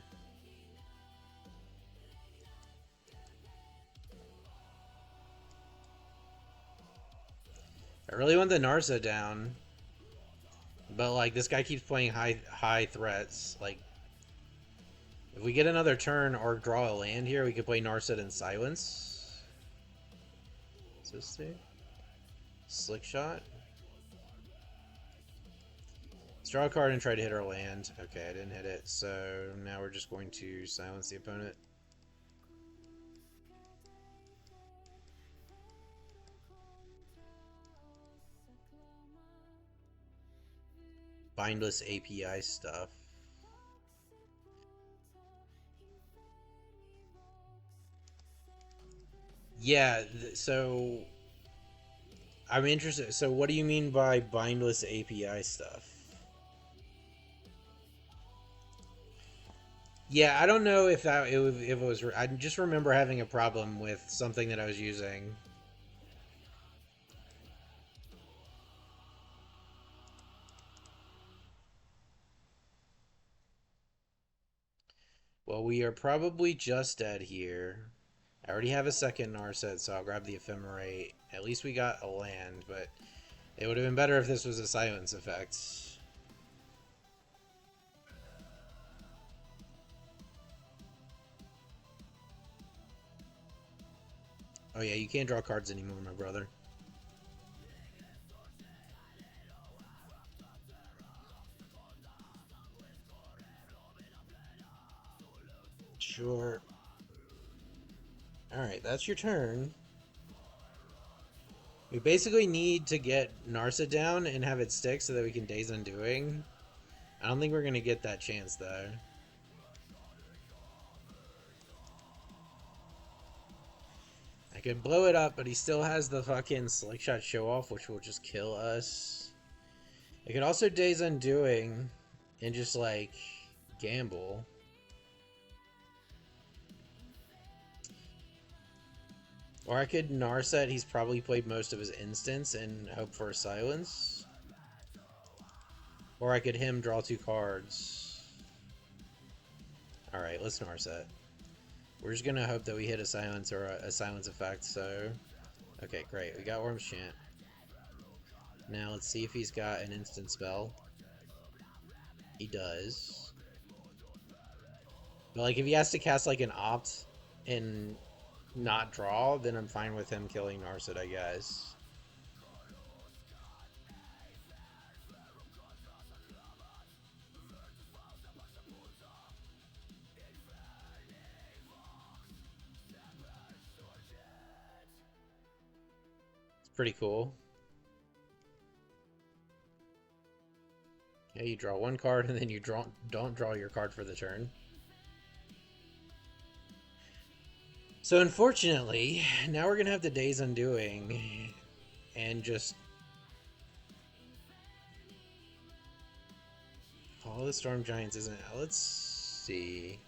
I really want the Narsa down, but like this guy keeps playing high threats. Like if we get another turn or draw a land here, we could play Narset and Silence. What's this do? Slick shot. Let's draw a card and try to hit our land. Okay, I didn't hit it, so now we're just going to silence the opponent. Bindless API stuff. Yeah, so I'm interested. So what do you mean by bindless API stuff? Yeah, I don't know if if it was. I just remember having a problem with something that I was using. Well, we are probably just dead here. I already have a second Narset, so I'll grab the Ephemerate. At least we got a land, but it would have been better if this was a silence effect. Oh yeah, you can't draw cards anymore, my brother. Sure. Alright, that's your turn. We basically need to get Narsa down and have it stick so that we can Days Undoing. I don't think we're going to get that chance, though. I I could blow it up, but he still has the fucking Slick Shot show off, which will just kill us. I could also Days Undoing and just like gamble. Or I could Narset, he's probably played most of his instants and hope for a silence. Or I could him draw 2 cards. Alright, let's Narset. We're just gonna hope that we hit a silence or a silence effect, so... Okay, great. We got Orim's Chant. Now let's see if he's got an instant spell. He does. But like if he has to cast like an opt and not draw, then I'm fine with him killing Narset, I guess. It's pretty cool. Yeah, you draw 1 card and then you don't draw your card for the turn. So unfortunately, now we're gonna have the Days Undoing and just Follow the Storm Giants isn't. Let's see.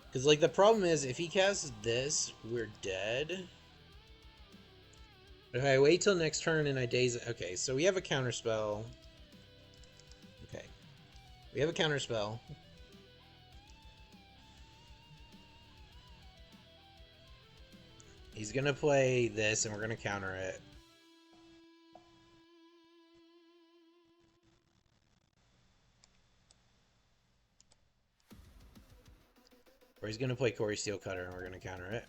Because like the problem is if he casts this, we're dead. If I wait till next turn and I Days, okay, so we have a counter spell. Okay, we have a counter spell. He's gonna play this, and we're gonna counter it. Or he's gonna play Corey Steelcutter, and we're gonna counter it.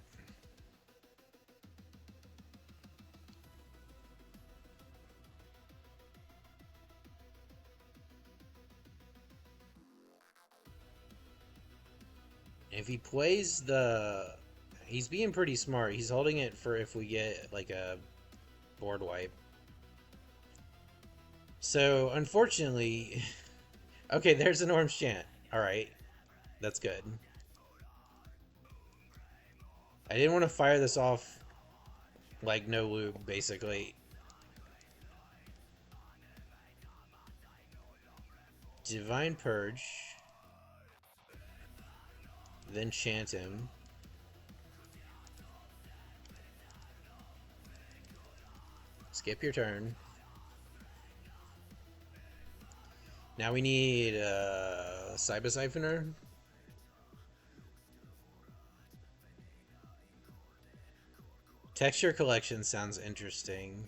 If he plays the... He's being pretty smart. He's holding it for if we get, like, a board wipe. So, unfortunately... Okay, there's an Orim's Chant. Alright. That's good. I didn't want to fire this off, like, no lube, basically. Divine Purge. Then Chant him. Skip your turn. Now we need a Cyber Siphoner. Texture Collection sounds interesting.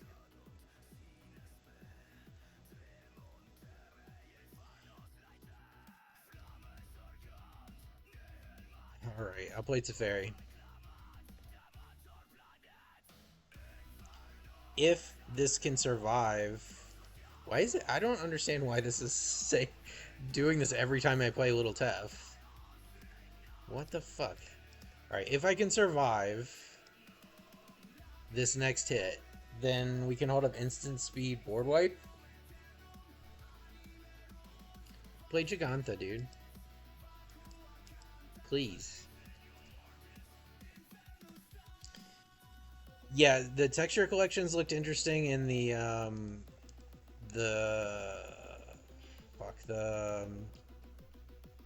Alright, I'll play Teferi. If this can survive... Why is it... I don't understand why this is doing this every time I play Little Tef. What the fuck? Alright, if I can survive this next hit, then we can hold up instant speed board wipe. Play Giganta, dude. Please. Yeah, the texture collections looked interesting in the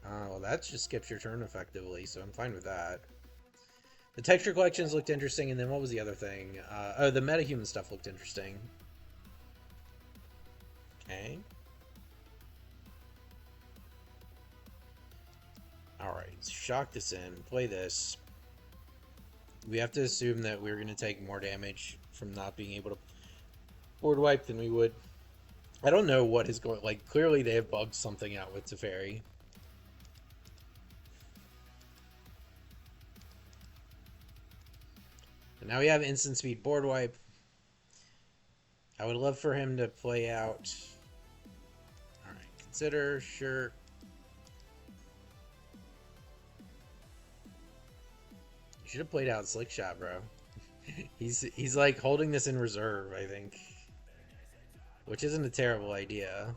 well, that just skips your turn effectively, so I'm fine with that. The texture collections looked interesting, and then what was the other thing? Oh, the metahuman stuff looked interesting. Okay. Alright, shock this in. Play this. We have to assume that we're going to take more damage from not being able to board wipe than we would. I don't know what is going... Like, clearly they have bugged something out with Teferi. And now we have instant speed board wipe. I would love for him to play out... Alright, consider, sure... Should have played out Slick Shot, bro. He's like holding this in reserve, I think. Which isn't a terrible idea.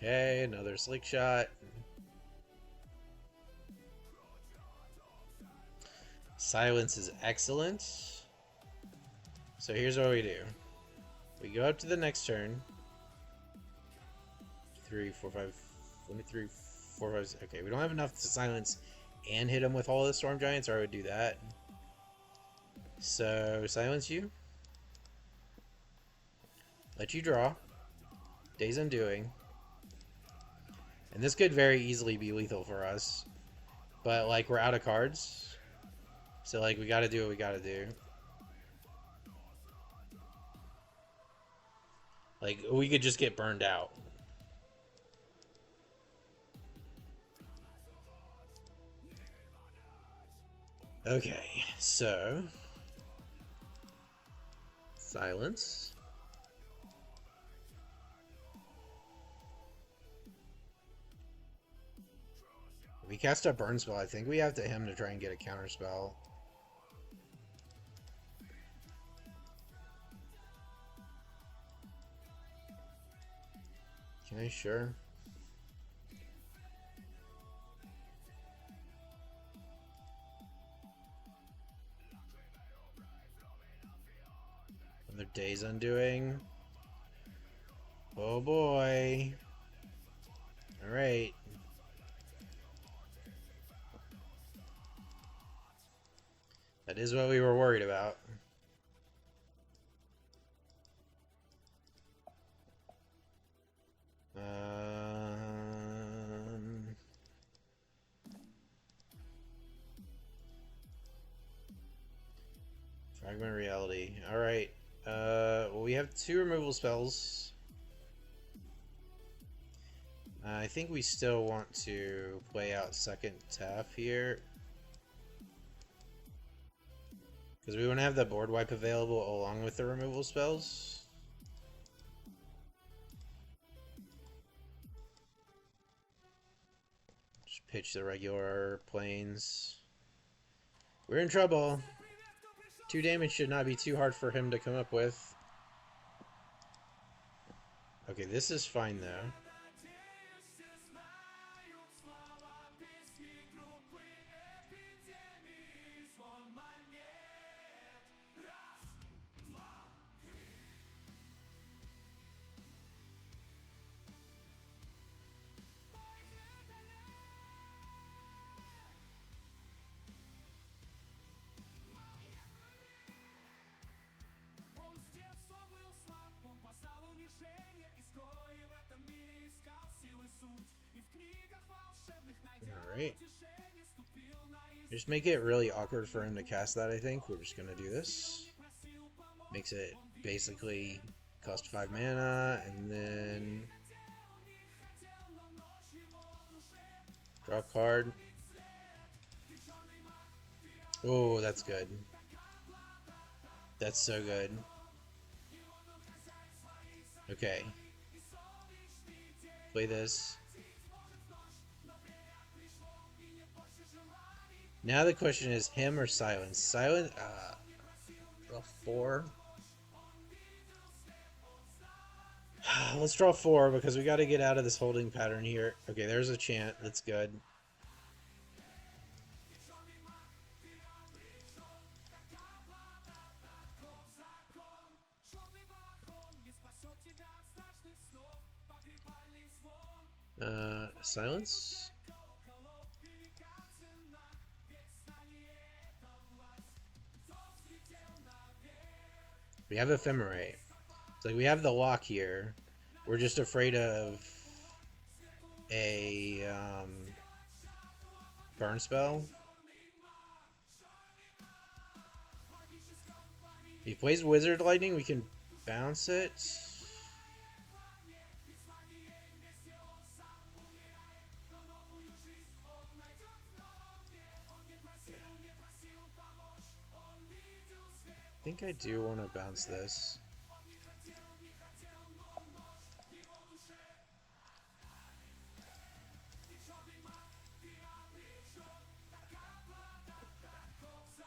Okay, another slick shot. Silence is excellent. So here's what we do. We go up to the next turn. 3, 4, 5. 1, 2, 3, 4, 5. Okay, we don't have enough to silence and hit him with all the Storm Giants, or I would do that. So, silence you. Let you draw. Days Undoing. And this could very easily be lethal for us. But, like, we're out of cards. So, like, we gotta do what we gotta do. Like, we could just get burned out. Okay, so... Silence. If we cast a burn spell, I think we have to him to try and get a counter spell. Okay, sure. Another Days Undoing. Oh boy. Alright. That is what we were worried about. Fragment Reality. Alright. Well, we have 2 removal spells. I think we still want to play out second Taff here. Because we want to have the board wipe available along with the removal spells. Just pitch the regular planes. We're in trouble. 2 damage should not be too hard for him to come up with. Okay, this is fine though. Alright. Just make it really awkward for him to cast that, I think. We're just going to do this. Makes it basically cost 5 mana, and then draw a card. Oh, that's good. That's so good. Okay. Play this. Now the question is him or Silence. Silence, draw 4. Let's draw 4 because we got to get out of this holding pattern here. Okay, there's a Chant. That's good. Silence. We have Ephemerate. It's like we have the lock here. We're just afraid of a burn spell. If he plays Wizard Lightning, we can bounce it. I think I do want to bounce this.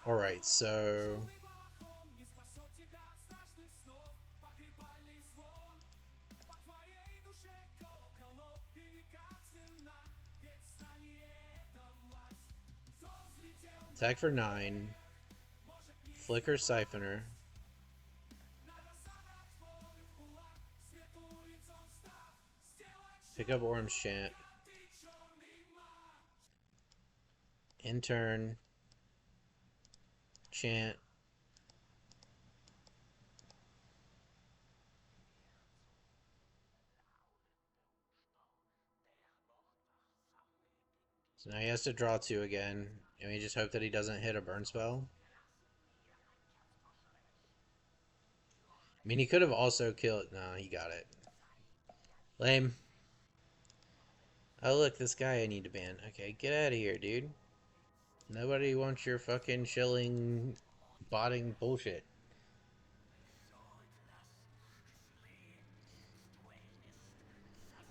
Alright, so... Attack for 9. Flicker Siphoner. Pick up Orim's Chant. In turn. Chant. So now he has to draw 2 again. And we just hope that he doesn't hit a burn spell. I mean, he could have also killed... No, he got it. Lame. Oh, look, this guy I need to ban. Okay, get out of here, dude. Nobody wants your fucking shilling botting bullshit.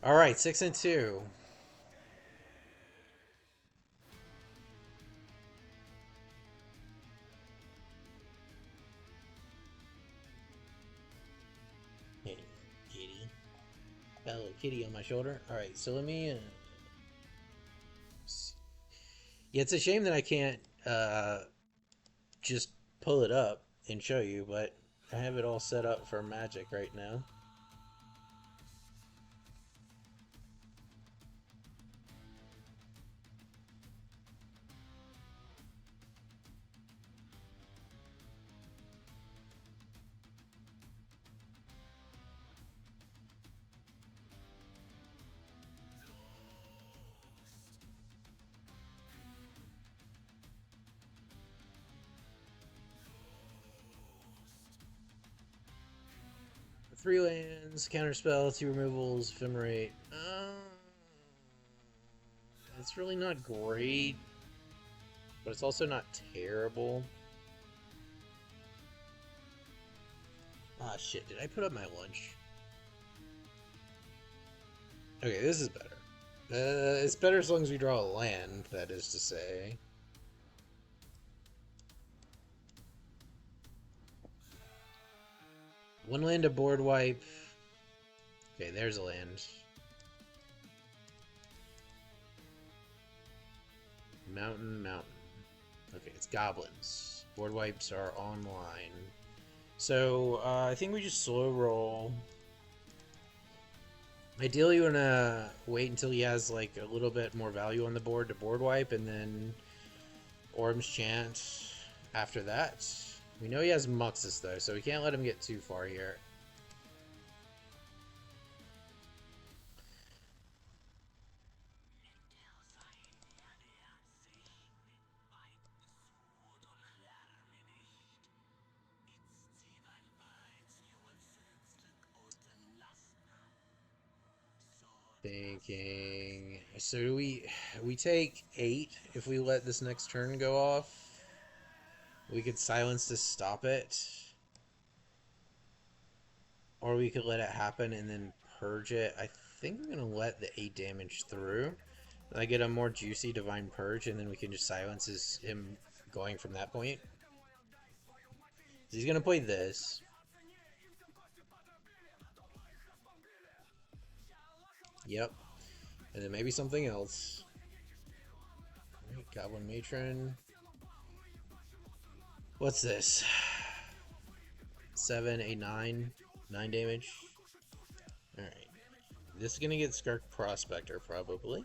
Alright, 6 and 2. Hey, kitty. Got a little kitty on my shoulder. Alright, so let me... yeah, it's a shame that I can't just pull it up and show you, but I have it all set up for Magic right now. Three lands, counterspell, 2 removals, ephemerate. It's really not great, but it's also not terrible. Ah, shit, did I put up my lunch? Okay, this is better. It's better as long as we draw a land, that is to say. One land, a board wipe. Okay, there's a land. Mountain. Okay, it's goblins. Board wipes are online. So, I think we just slow roll. Ideally, you want to wait until he has like a little bit more value on the board to board wipe, and then Orim's Chant after that. We know he has Muxus though, so we can't let him get too far here. Thinking. So do we take 8 if we let this next turn go off? We could silence to stop it. Or we could let it happen and then purge it. I think I'm going to let the 8 damage through. Then I get a more juicy Divine Purge, and then we can just silence him going from that point. He's going to play this. Yep. And then maybe something else. Alright, Goblin Matron. What's this? 7, 8, 9. 9 damage. Alright. This is gonna get Skark Prospector, probably.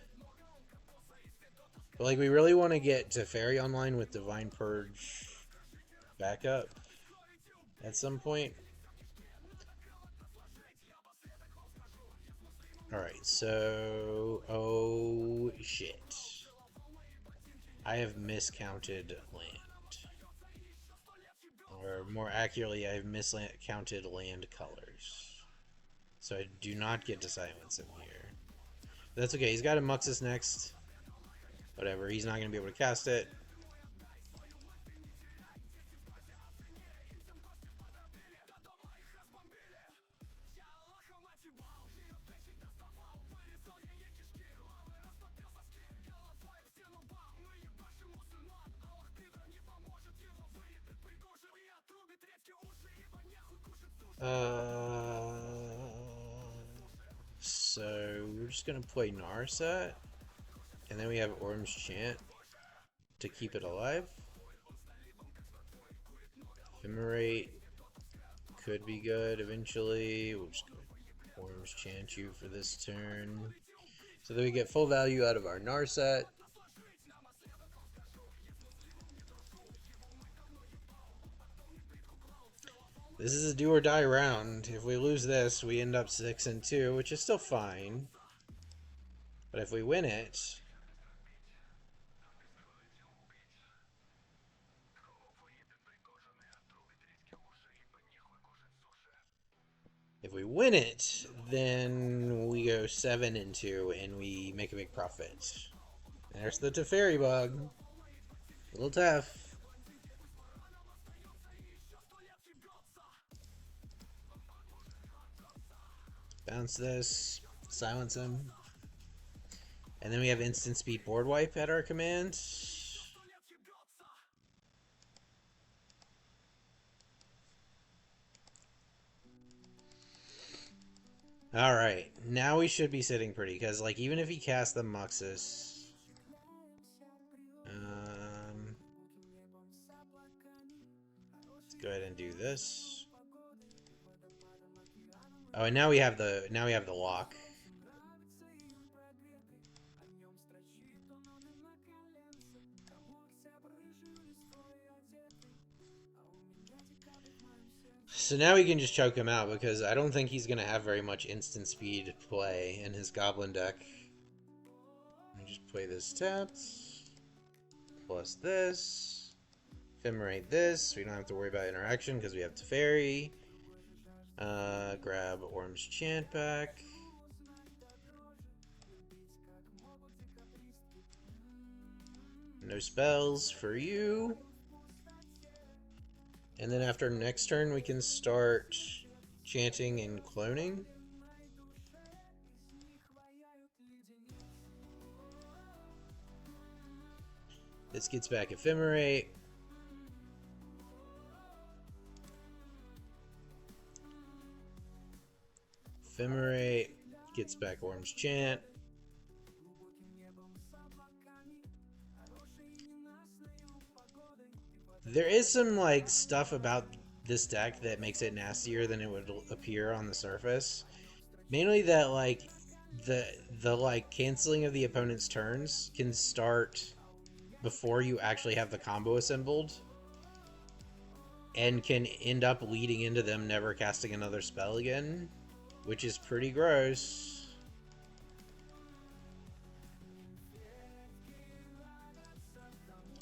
But, like, we really want to get to Fairy online with Divine Purge backup at some point. Alright, so... oh, shit. I have miscounted land. Or more accurately, I have miscounted land colors. So I do not get to silence him here. But that's okay, he's got a Muxus next. Whatever, he's not going to be able to cast it. So we're just gonna play Narset, and then we have Orim's Chant to keep it alive. Ephemerate could be good eventually. We'll just go Orim's Chant you for this turn. So that we get full value out of our Narset. This is a do or die round. If we lose this, we end up 6-2, which is still fine. But if we win it, then we go 7-2 and we make a big profit. There's the Teferi bug. A little tough. Bounce this, silence him. And then we have instant speed board wipe at our command. Alright, now we should be sitting pretty, because like even if he casts the Muxus, let's go ahead and do this. Oh, and now we have the lock. So now we can just choke him out, because I don't think he's going to have very much instant speed play in his Goblin deck. Let me just play this tapped. Plus this. Ephemerate this. We don't have to worry about interaction because we have Teferi. Grab Orim's Chant back. No spells for you. And then after next turn, we can start chanting and cloning. This gets back Ephemerate. Ephemerate gets back Orim's Chant. There is some like stuff about this deck that makes it nastier than it would appear on the surface. Mainly that like the like canceling of the opponent's turns can start before you actually have the combo assembled, and can end up leading into them never casting another spell again, which is pretty gross.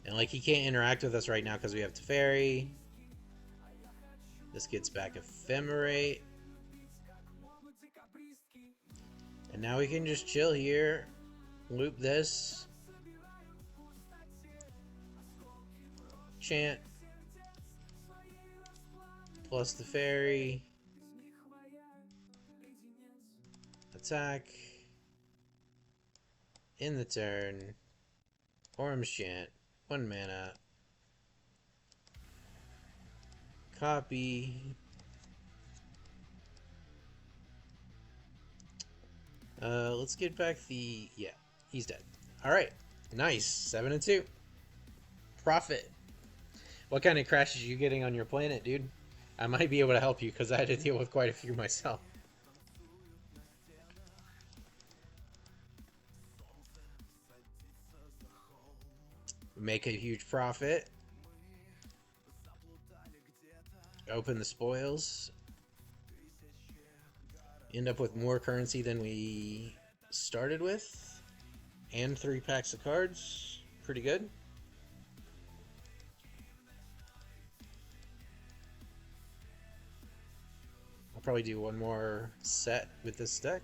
And like he can't interact with us right now because we have Teferi. This gets back Ephemerate. And now we can just chill here. Loop this. Chant. Plus Teferi. Attack. In the turn. Orim's Chant. 1 mana. Copy. Let's get back the... Yeah, he's dead. Alright, nice. 7-2. Profit. What kind of crashes are you getting on your planet, dude? I might be able to help you, because I had to deal with quite a few myself. Make a huge profit. Open the spoils. End up with more currency than we started with. And 3 packs of cards. Pretty good. I'll probably do one more set with this deck.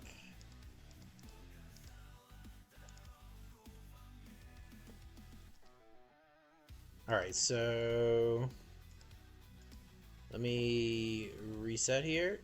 Alright, so let me reset here.